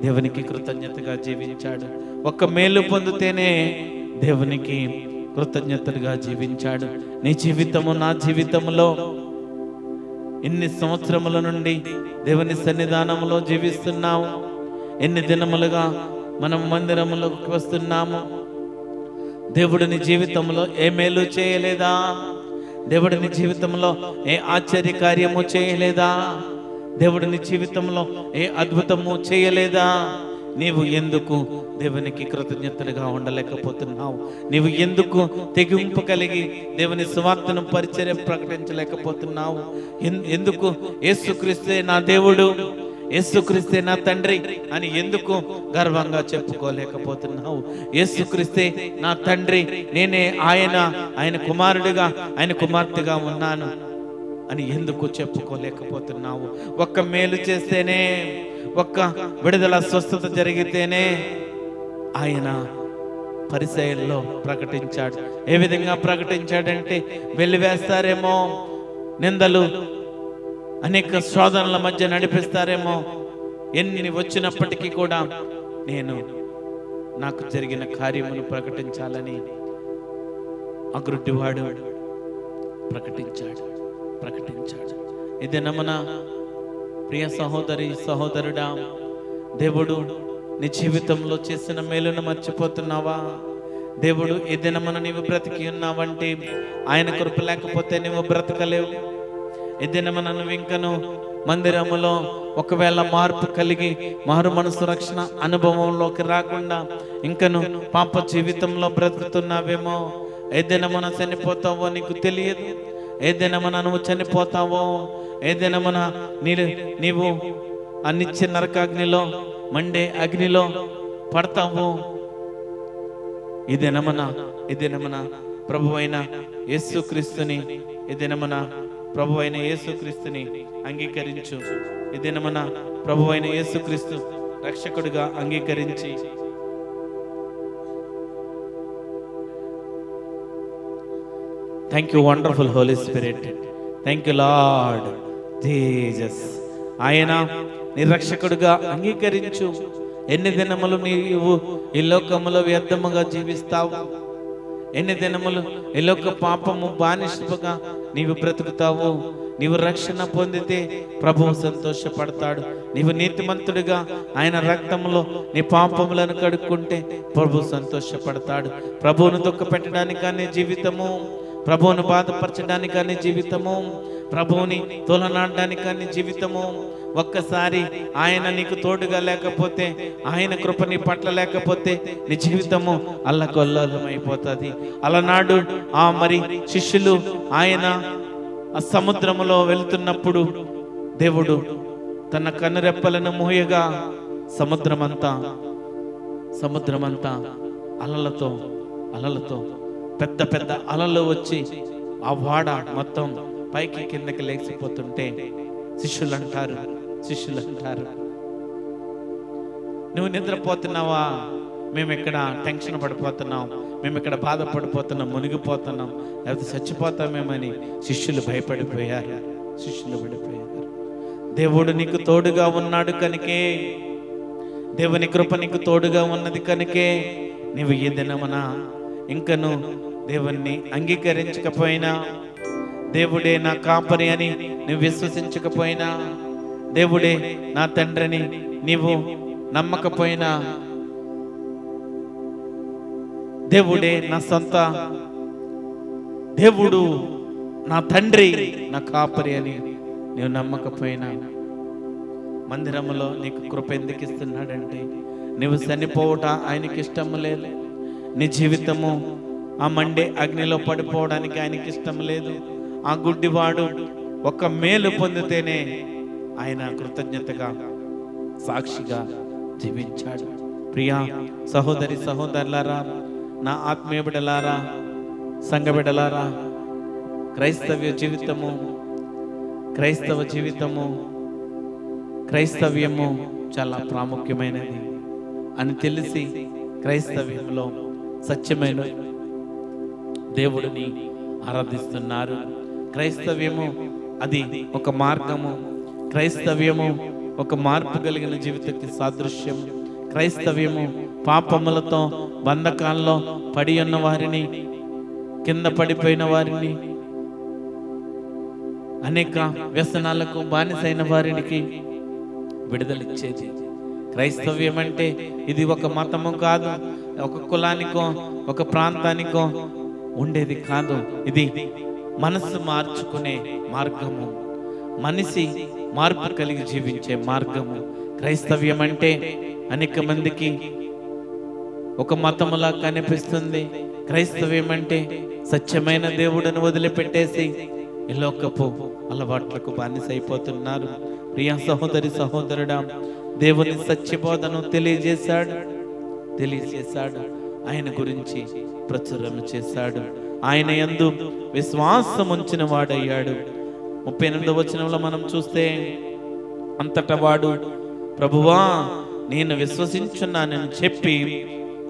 దేవునికి కృతజ్ఞతగా జీవించాడు, ఒక మేలు పొందితేనే దేవునికి కృతజ్ఞతగా జీవించాడు. నీ జీవితము, నా జీవితంలో ఎన్ని సంవత్సరముల నుండి దేవుని సన్నిధానంలో జీవిస్తున్నాము, ఎన్ని దినములుగా మనం మందిరములోకి వస్తున్నాము. దేవుడిని జీవితంలో ఏ మేలు చేయలేదా? దేవుడిని జీవితంలో ఏ ఆశ్చర్య కార్యము చేయలేదా? దేవుడిని జీవితంలో ఏ అద్భుతము చేయలేదా? నీవు ఎందుకు దేవునికి కృతజ్ఞతలుగా ఉండలేకపోతున్నావు? నీవు ఎందుకు తెగింపు కలిగి దేవుని సువార్తను పరిచర్య ప్రకటించలేకపోతున్నావు? ఎందుకు యేసుక్రీస్తే నా దేవుడు, యేసుక్రీస్తే నా తండ్రి అని ఎందుకు గర్వంగా చెప్పుకోలేకపోతున్నావు? యేసుక్రీస్తే నా తండ్రి, నేనే ఆయన కుమారుడిగా, ఆయన కుమార్తెగా ఉన్నాను అని ఎందుకు చెప్పుకోలేకపోతున్నావు? ఒక్క మేలు చేస్తేనే, ఒక్క విడుదల స్వస్థత జరిగితేనే ఆయన పరిసయ్యుల్లో ప్రకటించాడు. ఏ విధంగా ప్రకటించాడంటే, వెలివేస్తారేమో, నిందలు అనేక శోధనల మధ్య నడిపిస్తారేమో, ఎన్ని వచ్చినప్పటికీ కూడా నేను నాకు జరిగిన కార్యమును ప్రకటించాలని ఆ గుడ్డివాడు ప్రకటించాడు. ఇదే నమన ప్రియ సహోదరి, సహోదరుడా, దేవుడు నీ జీవితంలో చేసిన మేలును మర్చిపోతున్నావా? దేవుడు ఏదైనా నీవు బ్రతికి ఉన్నావంటే ఆయన కృప లేకపోతే నువ్వు బ్రతకలేవు. ఏదైనా నువ్వు ఇంకను మందిరములో ఒకవేళ మార్పు కలిగి మారు మనసు రక్షణ అనుభవంలోకి రాకుండా ఇంకను పాప జీవితంలో బ్రతుకుతున్నావేమో. ఏదైనా చనిపోతావో నీకు తెలియదు. ఏదైనా నువ్వు చనిపోతావో, ఏదైనా నీవు ఆ నిత్య నరకాగ్నిలో, మండే అగ్నిలో పడతావో. ఇదేనమన ప్రభువైన యేసుక్రీస్తుని, ఇదేనమన ప్రభువైన యేసుక్రీస్తుని అంగీకరించు. ఇదేనమన ప్రభువైన యేసుక్రీస్తు రక్షకుడిగా అంగీకరించి thank you wonderful holy spirit, thank you lord Jesus. ఆయన నిరక్షకుడిగా అంగీకరించు. ఎన్ని దినములు నీవు ఈ లోకములో వ్యర్థముగా జీవిస్తావు? ఎన్ని దినములు ఈ లోక పాపము బానిసగా నీవు బ్రతుకుతావు? నీవు రక్షణ పొందితే ప్రభువు సంతోషపడతాడు. నీవు నీతిమంతుడిగా ఆయన రక్తంలో నీ పాపములను కడుక్కుంటే ప్రభువు సంతోషపడతాడు. ప్రభువును దుఃఖపెట్టడానికనే జీవితము, ప్రభువును బాధపరచడానికనే జీవితము, ప్రభువుని తోలనాడడానికనే జీవితము, ఒక్కసారి ఆయన నీకు తోడుగా లేకపోతే, ఆయన కృప నీ పట్ల లేకపోతే నీ జీవితము అల్లకొల్లోలం అయిపోతుంది. అలనాడు మరి శిష్యులు ఆయన ఆ సముద్రములో వెళ్తున్నప్పుడు దేవుడు తన కనురెప్పలను మూయగా సముద్రమంతా అలలతో పెద్ద పెద్ద అలలు వచ్చి ఆ వాడ మొత్తం పైకి కిందకి లేచిపోతుంటే శిష్యులు అంటారు, నువ్వు నిద్రపోతున్నావా? మేము ఇక్కడ టెన్షన్ పడిపోతున్నాం, మేము ఇక్కడ బాధపడిపోతున్నాం, మునిగిపోతున్నాం, లేకపోతే చచ్చిపోతామేమని శిష్యులు భయపడిపోయారు. దేవుడు నీకు తోడుగా ఉన్నాడు కనుకే, దేవుని కృప నీకు తోడుగా ఉన్నది కనుకే నీవు ఈ దినమున ఇంకను దేవుణ్ణి అంగీకరించకపోయినా, దేవుడే నా కాపరి అని నువ్వు విశ్వసించకపోయినా, దేవుడే నా తండ్రిని నీవు నమ్మకపోయినా, దేవుడే నా సొంత, దేవుడు నా తండ్రి నా కాపరి అని నీవు నమ్మకపోయినా, మందిరములో నీకు కృప ఎందుకు ఇస్తున్నాడంటే నువ్వు చనిపోవట ఆయనకి ఇష్టం లేదు. నీ జీవితము ఆ మండే అగ్నిలో పడిపోవడానికి ఆయనకి ఇష్టం లేదు. ఆ గుడ్డివాడు ఒక మేలు పొందితేనే ఆయన కృతజ్ఞతగా సాక్షిగా జీవించాడు. ప్రియా సహోదరి సహోదరులారా, నా ఆత్మీయ బిడ్డలారా, సంఘ బిడ్డలారా, క్రైస్తవ్యము చాలా ప్రాముఖ్యమైనది అని తెలిసి క్రైస్తవ్యంలో సత్యమైన దేవుడిని ఆరాధిస్తున్నారు. క్రైస్తవ్యము అది ఒక మార్గము, క్రైస్తవ్యము ఒక మార్పు కలిగిన జీవితానికి సాదృశ్యం. క్రైస్తవ్యము పాపములతో బంధకాల్లో పడి ఉన్న వారిని, కింద పడిపోయిన వారిని, అనేక వ్యసనాలకు బానిసైన వారికి విడుదలిచ్చేది. క్రైస్తవ్యం అంటే ఇది ఒక మతము కాదు, ఒక కులానికో ఒక ప్రాంతానికో ఉండేది కాదు. ఇది మనసు మార్చుకునే మార్గము, మనిషి మార్పు కలిగి జీవించే మార్గము. క్రైస్తవ్యం అంటే అనేక మందికి ఒక మతములా కనిపిస్తుంది. క్రైస్తవ్యం అంటే సత్యమైన దేవుడిని వదిలిపెట్టేసి ఈ లోకపు అలవాట్లకు బానిసైపోతున్నారు. ప్రియా సహోదరి సహోదరుడా, దేవుని సత్యబోధను తెలియజేశాడు. ఆయన గురించి ప్రచురణ చేశాడు. ఆయన యందు విశ్వాసం ఉంచిన వాడయ్యాడు. 38వ వచనంలో మనం చూస్తే, అంతటా వాడు ప్రభువా నేను విశ్వసించున్నానని చెప్పి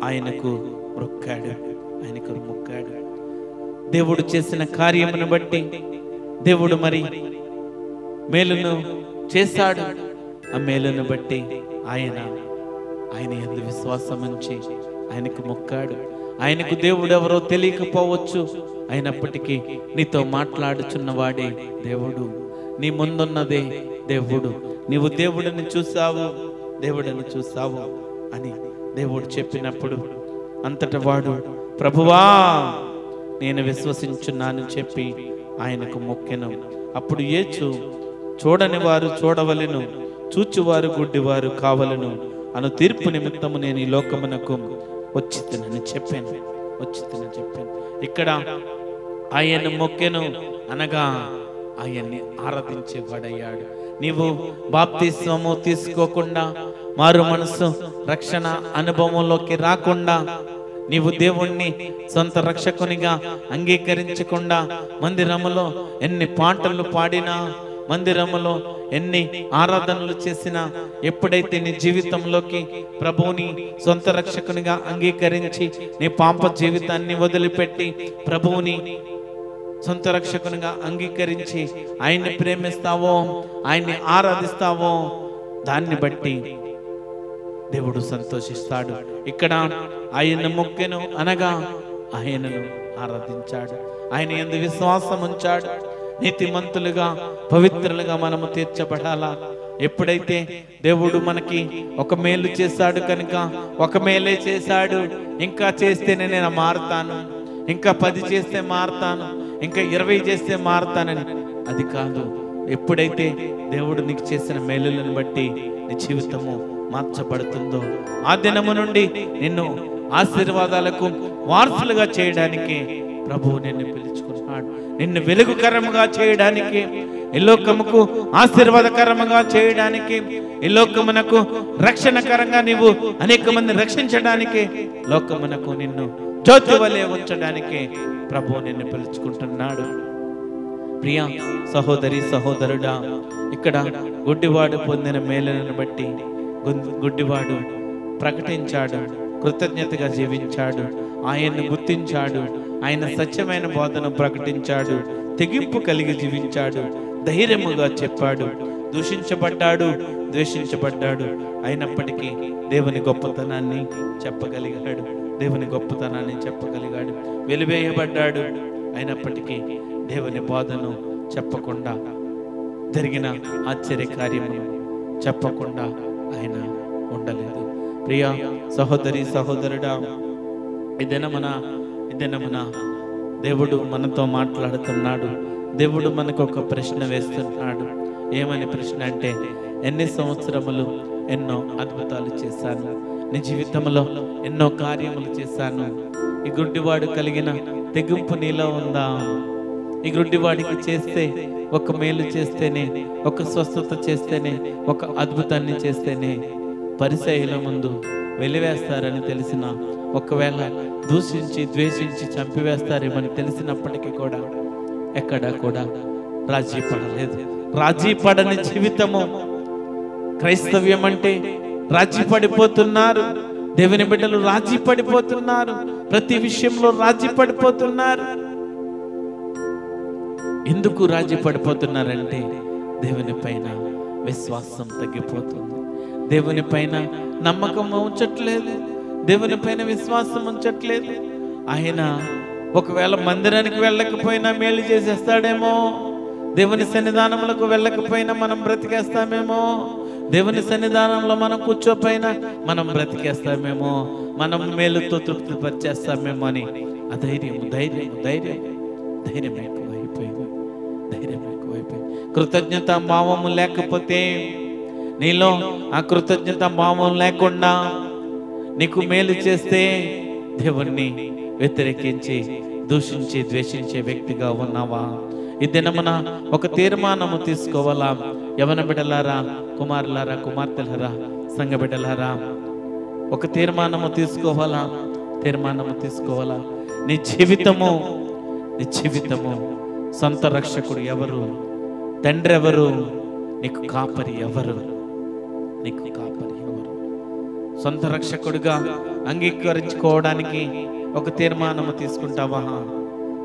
ఆయనకు మొక్కాడు. దేవుడు చేసిన కార్యమును బట్టి దేవుడు మరి మేలును చేశాడు. ఆ మేలును బట్టి ఆయన యందు విశ్వాసం ఉంచి ఆయనకు మొక్కాడు. ఆయనకు దేవుడు ఎవరో తెలియకపోవచ్చు, అయినప్పటికీ నీతో మాట్లాడుచున్నవాడే దేవుడు, నీ ముందున్నదే దేవుడు. నీవు దేవుడిని చూసావు అని దేవుడు చెప్పినప్పుడు అంతట వాడు ప్రభువా నేను విశ్వసించున్నానని చెప్పి ఆయనకు మొక్కెను. అప్పుడు యేసు చూడని వారు చూడవలెను, చూచువారు గుడ్డివారు కావలను అను తీర్పు నిమిత్తము నేను ఈ లోకమునకు వచ్చితనని చెప్పాను. ఇక్కడ ఆయన మొక్కెను అనగా ఆయన్ని ఆరాధించేవాడయ్యాడు. నీవు బాప్తిస్మము తీసుకోకుండా, మారు మనసు రక్షణ అనుభవంలోకి రాకుండా, నీవు దేవుణ్ణి సొంత రక్షకునిగా అంగీకరించకుండా, మందిరములో ఎన్ని పాటలు పాడినా, మందిరములో ఎన్ని ఆరాధనలు చేసినా, ఎప్పుడైతే నీ జీవితంలోకి ప్రభువుని సొంత రక్షకునిగా అంగీకరించి నీ పాప జీవితాన్ని వదిలిపెట్టి ప్రభువుని సొంత రక్షకునిగా అంగీకరించి ఆయన్ని ప్రేమిస్తావో, ఆయన్ని ఆరాధిస్తావో, దాన్ని బట్టి దేవుడు సంతోషిస్తాడు. ఇక్కడ ఆయన మొక్కెను అనగా ఆయనను ఆరాధించాడు, ఆయన యందు విశ్వాసం ఉంచాడు. నీతిమంతులుగా పవిత్రులుగా మనము తీర్చబడాలా. ఎప్పుడైతే దేవుడు మనకి ఒక మేలు చేశాడు కనుక, ఒక మేలే చేశాడు, ఇంకా చేస్తేనే నేను మారుతాను, ఇంకా 10 చేస్తే మారుతాను, ఇంకా 20 చేస్తే మారుతానని అది కాదు. ఎప్పుడైతే దేవుడు నీకు చేసిన మేలులను బట్టి నీ జీవితము మార్చబడుతుందో ఆ దినము నుండి నిన్ను ఆశీర్వాదాలకు వారసులుగా చేయడానికి ప్రభువు నిన్ను పిలుచుకున్నాడు. నిన్ను వెలుగుకరముగా చేయడానికి, ఈ లోకముకు ఆశీర్వాదకరముగా చేయడానికి, ఈ లోకమునకు రక్షణకరంగా నీవు అనేక మంది రక్షించడానికి, లోకమునకు నిన్ను జ్యోతి వలె ఉంచడానికి ప్రభువు నిన్ను పిలుచుకుంటున్నాడు. ప్రియా సహోదరి సహోదరుడా, ఇక్కడ గుడ్డివాడు పొందిన మేలులను బట్టి గుడ్డివాడు ప్రకటించాడు, కృతజ్ఞతగా జీవించాడు, ఆయన్ను గుర్తించాడు, ఆయన సత్యమైన బోధన ప్రకటించాడు, తెగింపు కలిగి జీవించాడు, ధైర్యముగా చెప్పాడు. దూషించబడ్డాడు, ద్వేషించబడ్డాడు, అయినప్పటికీ దేవుని గొప్పతనాన్ని చెప్పగలిగాడు. దేవుని గొప్పతనాన్ని చెప్పగలిగాడు. వెలివేయబడ్డాడు, అయినప్పటికీ దేవుని బోధను చెప్పకుండా, జరిగిన ఆశ్చర్య కార్యమును చెప్పకుండా ఆయన ఉండలేదు. ప్రియ సహోదరి సహోదరుడా, ఈ దినమున దేవుడు మనతో మాట్లాడుతున్నాడు. దేవుడు మనకు ఒక ప్రశ్న వేస్తున్నాడు. ఏమని ప్రశ్న అంటే, ఎన్ని సంవత్సరములు ఎన్నో అద్భుతాలు చేశాను, నీ జీవితంలో ఎన్నో కార్యములు చేశాను. ఈ గుడ్డివాడు కలిగిన తెగింపు నీలో ఉందా? ఈ గుడ్డివాడికి చేస్తే, ఒక మేలు చేస్తేనే, ఒక స్వస్థత చేస్తేనే, ఒక అద్భుతాన్ని చేస్తేనే పరిసయ్యుల ముందు వెలివేస్తారని తెలిసిన, ఒకవేళ దూషించి ద్వేషించి చంపివేస్తారేమని తెలిసినప్పటికీ కూడా ఎక్కడా కూడా రాజీ పడలేదు. రాజీ పడని జీవితము క్రైస్తవ్యం అంటే. రాజీ పడిపోతున్నారు దేవుని బిడ్డలు, రాజీ పడిపోతున్నారు, ప్రతి విషయంలో రాజీ పడిపోతున్నారు. ఎందుకు రాజీ పడిపోతున్నారంటే, దేవుని పైన విశ్వాసం తగ్గిపోతుంది, దేవుని పైన నమ్మకం ఉంచట్లేదు, దేవుని పైన విశ్వాసం ఉంచట్లేదు. ఆయన ఒకవేళ మందిరానికి వెళ్ళకపోయినా మేలు చేసేస్తాడేమో, దేవుని సన్నిధానములకు వెళ్ళకపోయినా మనం బ్రతికేస్తామేమో, దేవుని సన్నిధానంలో మనం కూర్చోపోయినా మనం బ్రతికేస్తామేమో, మనం మేలుతో తృప్తిపరిచేస్తామేమో అని ధైర్యం ఎక్కువైపోయింది. కృతజ్ఞత భావము లేకపోతే, నీలో ఆ కృతజ్ఞత భావం లేకుండా నీకు మేలు చేస్తే దేవుణ్ణి వ్యతిరేకించి దూషించి ద్వేషించే వ్యక్తిగా ఉన్నావా? ఈ దినమున ఒక తీర్మానము తీసుకోవాలా? యవన బిడ్డలారా, కుమారులారా, కుమార్తెలారా, సంఘ బిడ్డలారా, ఒక తీర్మానము తీసుకోవాలా. నీ జీవితము సొంత రక్షకుడు ఎవరు? తండ్రి ఎవరు? నీకు కాపరి ఎవరు? సొంత రక్షకుడిగా అంగీకరించుకోవడానికి ఒక తీర్మానము తీసుకుంటావా?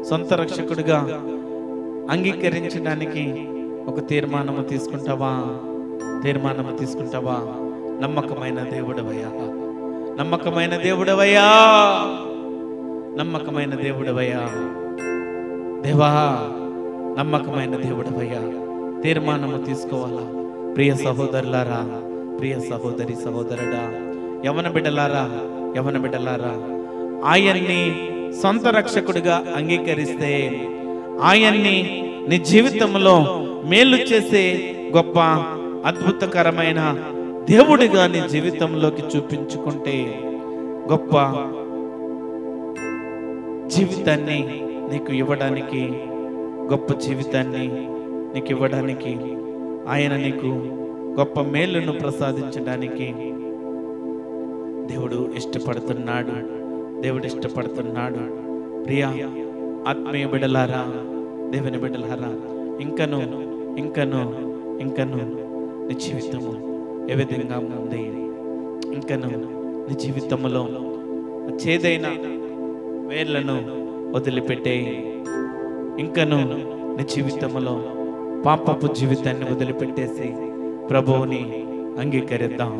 సొంత రక్షకుడిగా అంగీకరించడానికి ఒక తీర్మానము తీసుకుంటావా? నమ్మకమైన దేవుడవయ్యా, దేవా, నమ్మకమైన దేవుడవయ్యా, తీర్మానము తీసుకోవాలా. ప్రియ సహోదరులారా, ప్రియ సహోదరి సహోదరుడా, యవన బిడ్డలారా, ఆయన్ని సొంత రక్షకుడిగా అంగీకరిస్తే, ఆయన్ని నీ జీవితంలో మేలు చేసే గొప్ప అద్భుతకరమైన దేవుడిగా నీ జీవితంలోకి చూపించుకుంటే, గొప్ప జీవితాన్ని నీకు ఇవ్వడానికి, ఆయన నీకు గొప్ప మేలును ప్రసాదించడానికి దేవుడు ఇష్టపడుతున్నాడు. ప్రియ ఆత్మీయ బిడ్డలారా, దేవుని బిడ్డలారా, ఇంకను నీ జీవితము ఏ విధంగా ఉంది? ఇంకను నీ జీవితంలో చేదైన వేర్లను వదిలిపెట్టే, ఇంకను నీ జీవితంలో పాపపు జీవితాన్ని వదిలిపెట్టేసి ప్రభువుని అంగీకరిద్దాం.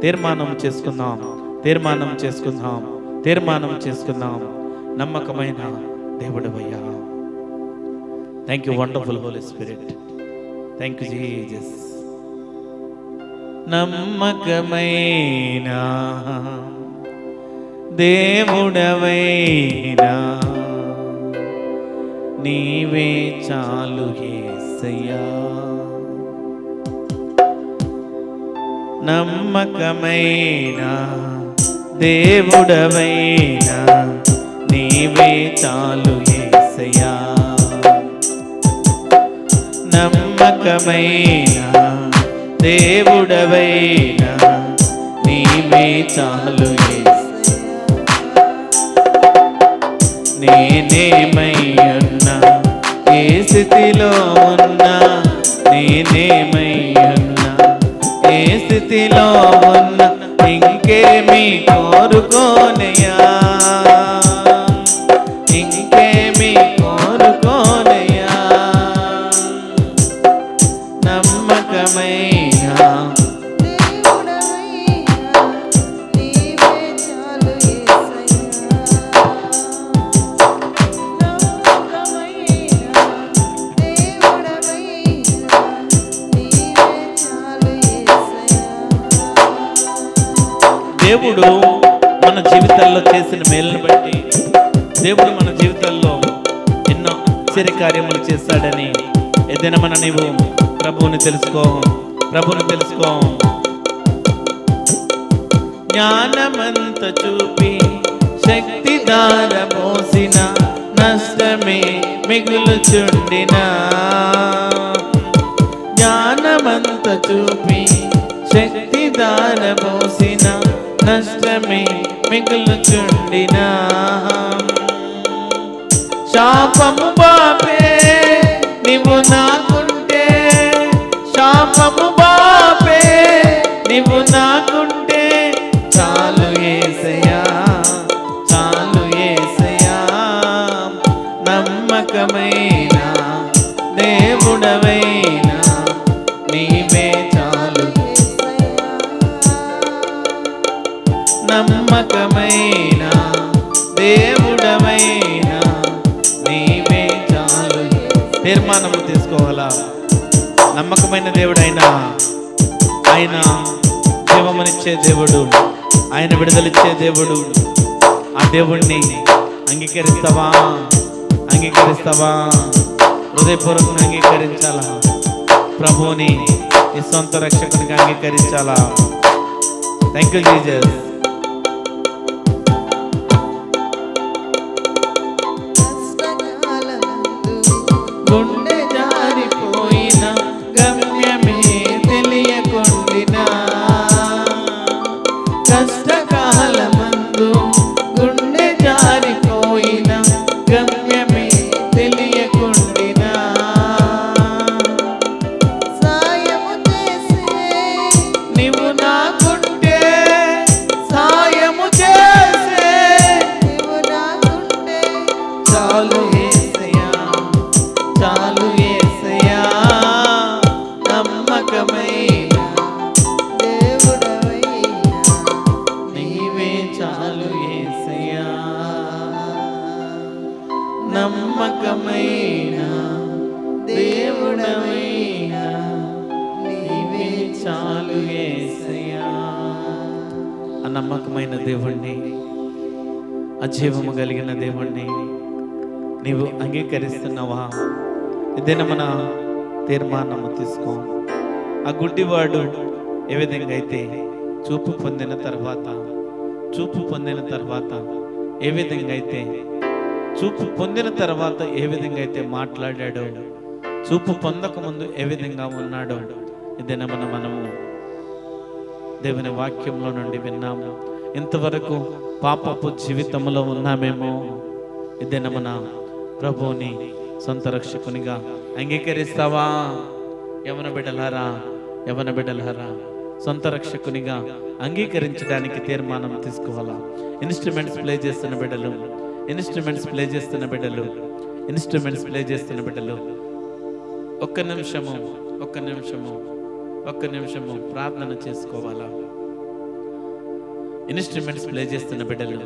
తీర్మానం చేసుకుందాం. నమ్మకమైన దేవుడవయ్యా. Thank you wonderful holy spirit. Thank you Jesus. నమ్మకమైన దేవుడవైనా, నీవే చాలు యేసయ్యా. నమ్మకమైన దేవుడవైనా నీవే చాలు యేసయ్యా. నమ్మకమైన దేవుడవైనా నీవే చాలు యేసయ్యా. నేనేమై ఉన్నా, ఏ స్థితిలో ఉన్నా, నేనేమై ఉన్నా, ఏ స్థితిలో ఉన్నా, ఇంకేమీ కోరుకోనయ్యా, ఇంకేమీ కోరుకోనయ్యా. నమ్మకమైన దేవుడు మన జీవితాల్లో చేసిన మేలును బట్టి, దేవుడు మన జీవితాల్లో ఎన్నో ఆశ్చర్యకార్యములు చేస్తాడని ఏదైనా మన నీవు ప్రభువుని తెలుసుకో, ప్రభువుని తెలుసుకో. జ్ఞానమంత చూపి శక్తి దార మోసిన నష్టమే మిగులుచుండిన, జ్ఞానమంత చూపి శక్తి దార మోసిన నష్టమే మిగులుచుండిన, శాపము బాపే నీవు నాకుంటే, శాపము బాపే నీవు నాకుంటే, చాలు యేసయ్యా, చాలు యేసయ్యా. నమ్మకమైన దేవుడవైనా నీవే చాలు, నమ్మకమైన దేవుడవైనా నీవే చాలు. తీర్మానము తీసుకోవాలా. నమ్మకమైన దేవుడైనా ఆయన జీవమునిచ్చే దేవుడు, ఆయన విడుదలిచ్చే దేవుడు. ఆ దేవుణ్ణి అంగీకరిస్తావా? అంగీకరిస్తావా? హృదయపూర్వకంగా అంగీకరించాలా. ప్రభువుని ఈ సొంత రక్షకునిగా అంగీకరించాలా. Thank you Jesus. గుండె జారిపోయిన గమ్యమే తెలియకుండినా, కష్టకాలమందు గుండె జారిపోయిన గమ్యమే తెలియకుండినా, సాయము చేసే నీవు నాకుంటే, సాయము చేసే నీవు నాకుంటే, చాలు యేసయ్యా, చాలు యేసయ్యా. నమ్మకమైన దేవుడవైనా నీవే చాలు యేసయ్యా. నమ్మకమైన దేవుడవైనా నీవే చాలు యేసయ్యా. ఆ నమ్మకమైన దేవుణ్ణి, అజీవము కలిగిన దేవుణ్ణి నీవు అంగీకరిస్తున్నావా? ఇదేనా మన తీర్మానము తీసుకో. ఆ గుడ్డివాడు ఏ విధంగా అయితే చూపు పొందిన తర్వాత, చూపు పొందిన తర్వాత ఏ విధంగా అయితే, చూపు పొందిన తర్వాత ఏ విధంగా అయితే మాట్లాడాడో, చూపు పొందక ముందు ఏ విధంగా ఉన్నాడో, ఇదేనా మనము దేవుని వాక్యంలో నుండి విన్నాము. ఇంతవరకు పాపపు జీవితంలో ఉన్నామేమో. ఇదేనా మన ప్రభువుని సొంత రక్షకునిగా అంగీకరిస్తావా? యవన బిడ్డలారా, యవన బిడ్డలారా, సొంత రక్షకునిగా అంగీకరించడానికి తీర్మానం తీసుకోవాలా. ఇన్స్ట్రుమెంట్స్ ప్లే చేస్తున్న బిడ్డలు, ఇన్స్ట్రుమెంట్స్ ప్లే చేస్తున్న బిడ్డలు, ఇన్స్ట్రుమెంట్స్ ప్లే చేస్తున్న బిడ్డలు, ఒక్క నిమిషము, ఒక్క నిమిషము, ఒక్క నిమిషము ప్రార్థన చేసుకోవాలా. ఇన్స్ట్రుమెంట్స్ ప్లే చేస్తున్న బిడ్డలు,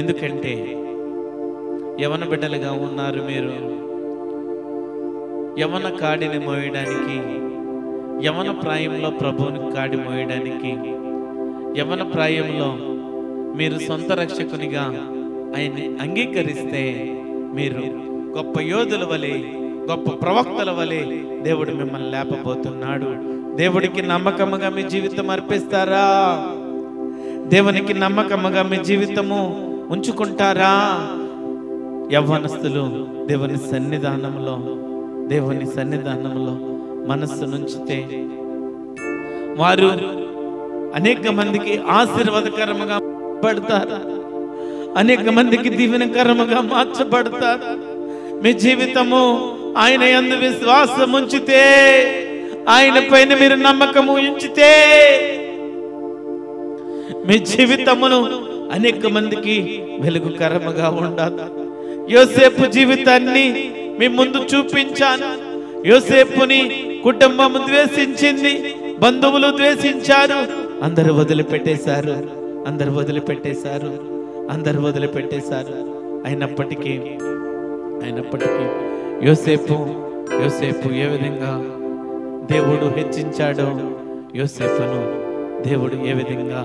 ఎందుకంటే యవన బిడ్డలుగా ఉన్నారు మీరు. యవన కాడిని మోయడానికి, యవన ప్రాయంలో ప్రభువుని కాడి మోయడానికి, యవన ప్రాయంలో మీరు సొంత రక్షకునిగా ఆయన్ని అంగీకరిస్తే మీరు గొప్ప యోధుల వలె, గొప్ప ప్రవక్తల వలె దేవుడు మిమ్మల్ని లేపబోతున్నాడు. దేవుడికి నమ్మకముగా మీ జీవితం అర్పిస్తారా? దేవునికి నమ్మకముగా మీ జీవితము ఉంచుకుంటారా? యవ్వనస్తులు దేవుని సన్నిధానంలో మనస్సు నుంచితే వారు అనేక మందికి ఆశీర్వాదకరముగా పడతారు, అనేక మందికి దీవెనకరముగా మార్చబడతారు. మీ జీవితము ఆయన యందు విశ్వాసం ఉంచితే, ఆయన పైన మీరు నమ్మకము ఉంచితే మీ జీవితమును అనేక మందికి వెలుగుకరముగా ఉండదు. యోసేపు జీవితాన్ని మీ ముందు చూపించాను. యోసేపుని కుటుంబం ద్వేషించింది, బంధువులు ద్వేషించారు, అందరూ వదిలిపెట్టేశారు. అయినప్పటికీ యోసేపు ఏ విధంగా దేవుడు హెచ్చించాడో, యోసేపును దేవుడు ఏ విధంగా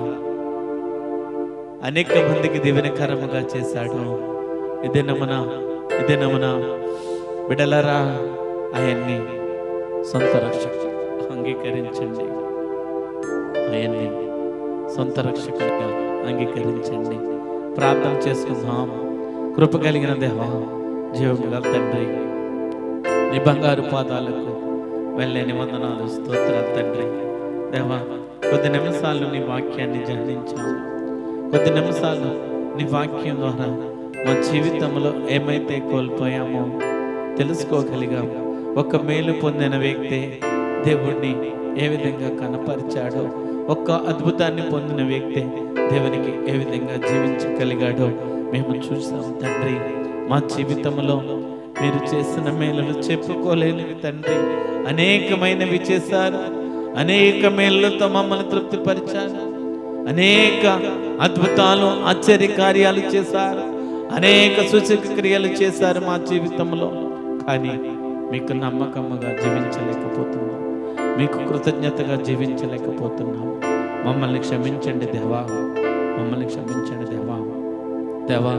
అనేక మందికి దీవెనకరముగా చేశాడు. ఇదే నమన బిడ్డలారా, ఆయన్ని సొంత రక్షకుడిగా అంగీకరించండి. ఆయన్ని సొంత రక్షకుడిగా అంగీకరించండి. ప్రార్థన చేసుకుందాం. కృప కలిగిన దేవా, జీవము గల తండ్రి, నీ బంగారు పాదాలకు వెళ్ళని వందనాలు, స్తోత్రాలు తండ్రి. దేవా, కొద్ది నిమిషాలు నీ వాక్యాన్ని ధ్యానించాము. కొద్ది నిమిషాలు నీ వాక్యం ద్వారా మా జీవితంలో ఏమైతే కోల్పోయామో తెలుసుకోగలిగాము. ఒక మేలు పొందిన వ్యక్తి దేవుణ్ణి ఏ విధంగా కనపరిచాడో, ఒక్క అద్భుతాన్ని పొందిన వ్యక్తి దేవునికి ఏ విధంగా జీవించగలిగాడో మేము చూసాం తండ్రి. మా జీవితంలో మీరు చేసిన మేలులు చెప్పుకోలేనివి తండ్రి. అనేకమైనవి చేశారు, అనేక మేలులతో మమ్మల్ని తృప్తిపరిచారు, అనేక అద్భుతాలు ఆశ్చర్య కార్యాలు చేశారు, అనేక సూచక క్రియలు చేశారు మా జీవితంలో. కానీ మీకు నమ్మకముగా జీవించలేకపోతున్నాం, మీకు కృతజ్ఞతగా జీవించలేకపోతున్నాం. మమ్మల్ని క్షమించండి దేవా, దేవా.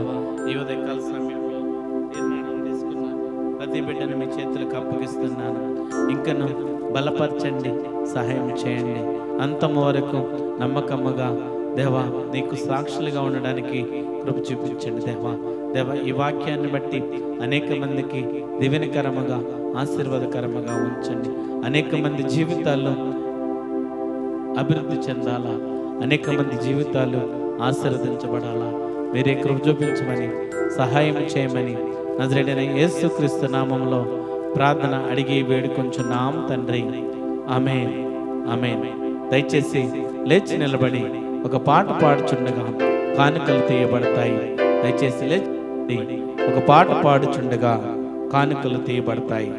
ఈ ఉదయకాల సమయంలో తీర్మానం తీసుకున్నాను, ప్రతి బిడ్డను మీ చేతులకు అప్పగిస్తున్నాను. ఇంకను బలపరచండి, సహాయం చేయండి. అంతము వరకు నమ్మకముగా దేవా నీకు సాక్షులుగా ఉండడానికి కృప చూపించండి దేవా. ఈ వాక్యాన్ని బట్టి అనేక మందికి దీవెనకరముగా, ఆశీర్వాదకరముగా ఉంచండి. అనేక మంది జీవితాల్లో అభివృద్ధి చెందాలా, అనేక మంది జీవితాలు ఆశీర్వదించబడాలా మీరే కృప చూపించమని, సహాయం చేయమని నజరేయుడైన యేసుక్రీస్తు నామములో ప్రార్థన అడిగి వేడుకొంచున్నాం తండ్రి. ఆమేన్, ఆమేన్. దయచేసి లేచి నిలబడి ఒక పాట పాడుచుండగా కానుకలు తీయబడతాయి. దయచేసి లేచి ఒక పాట పాడుచుండగా కానుకలు తీయబడతాయి.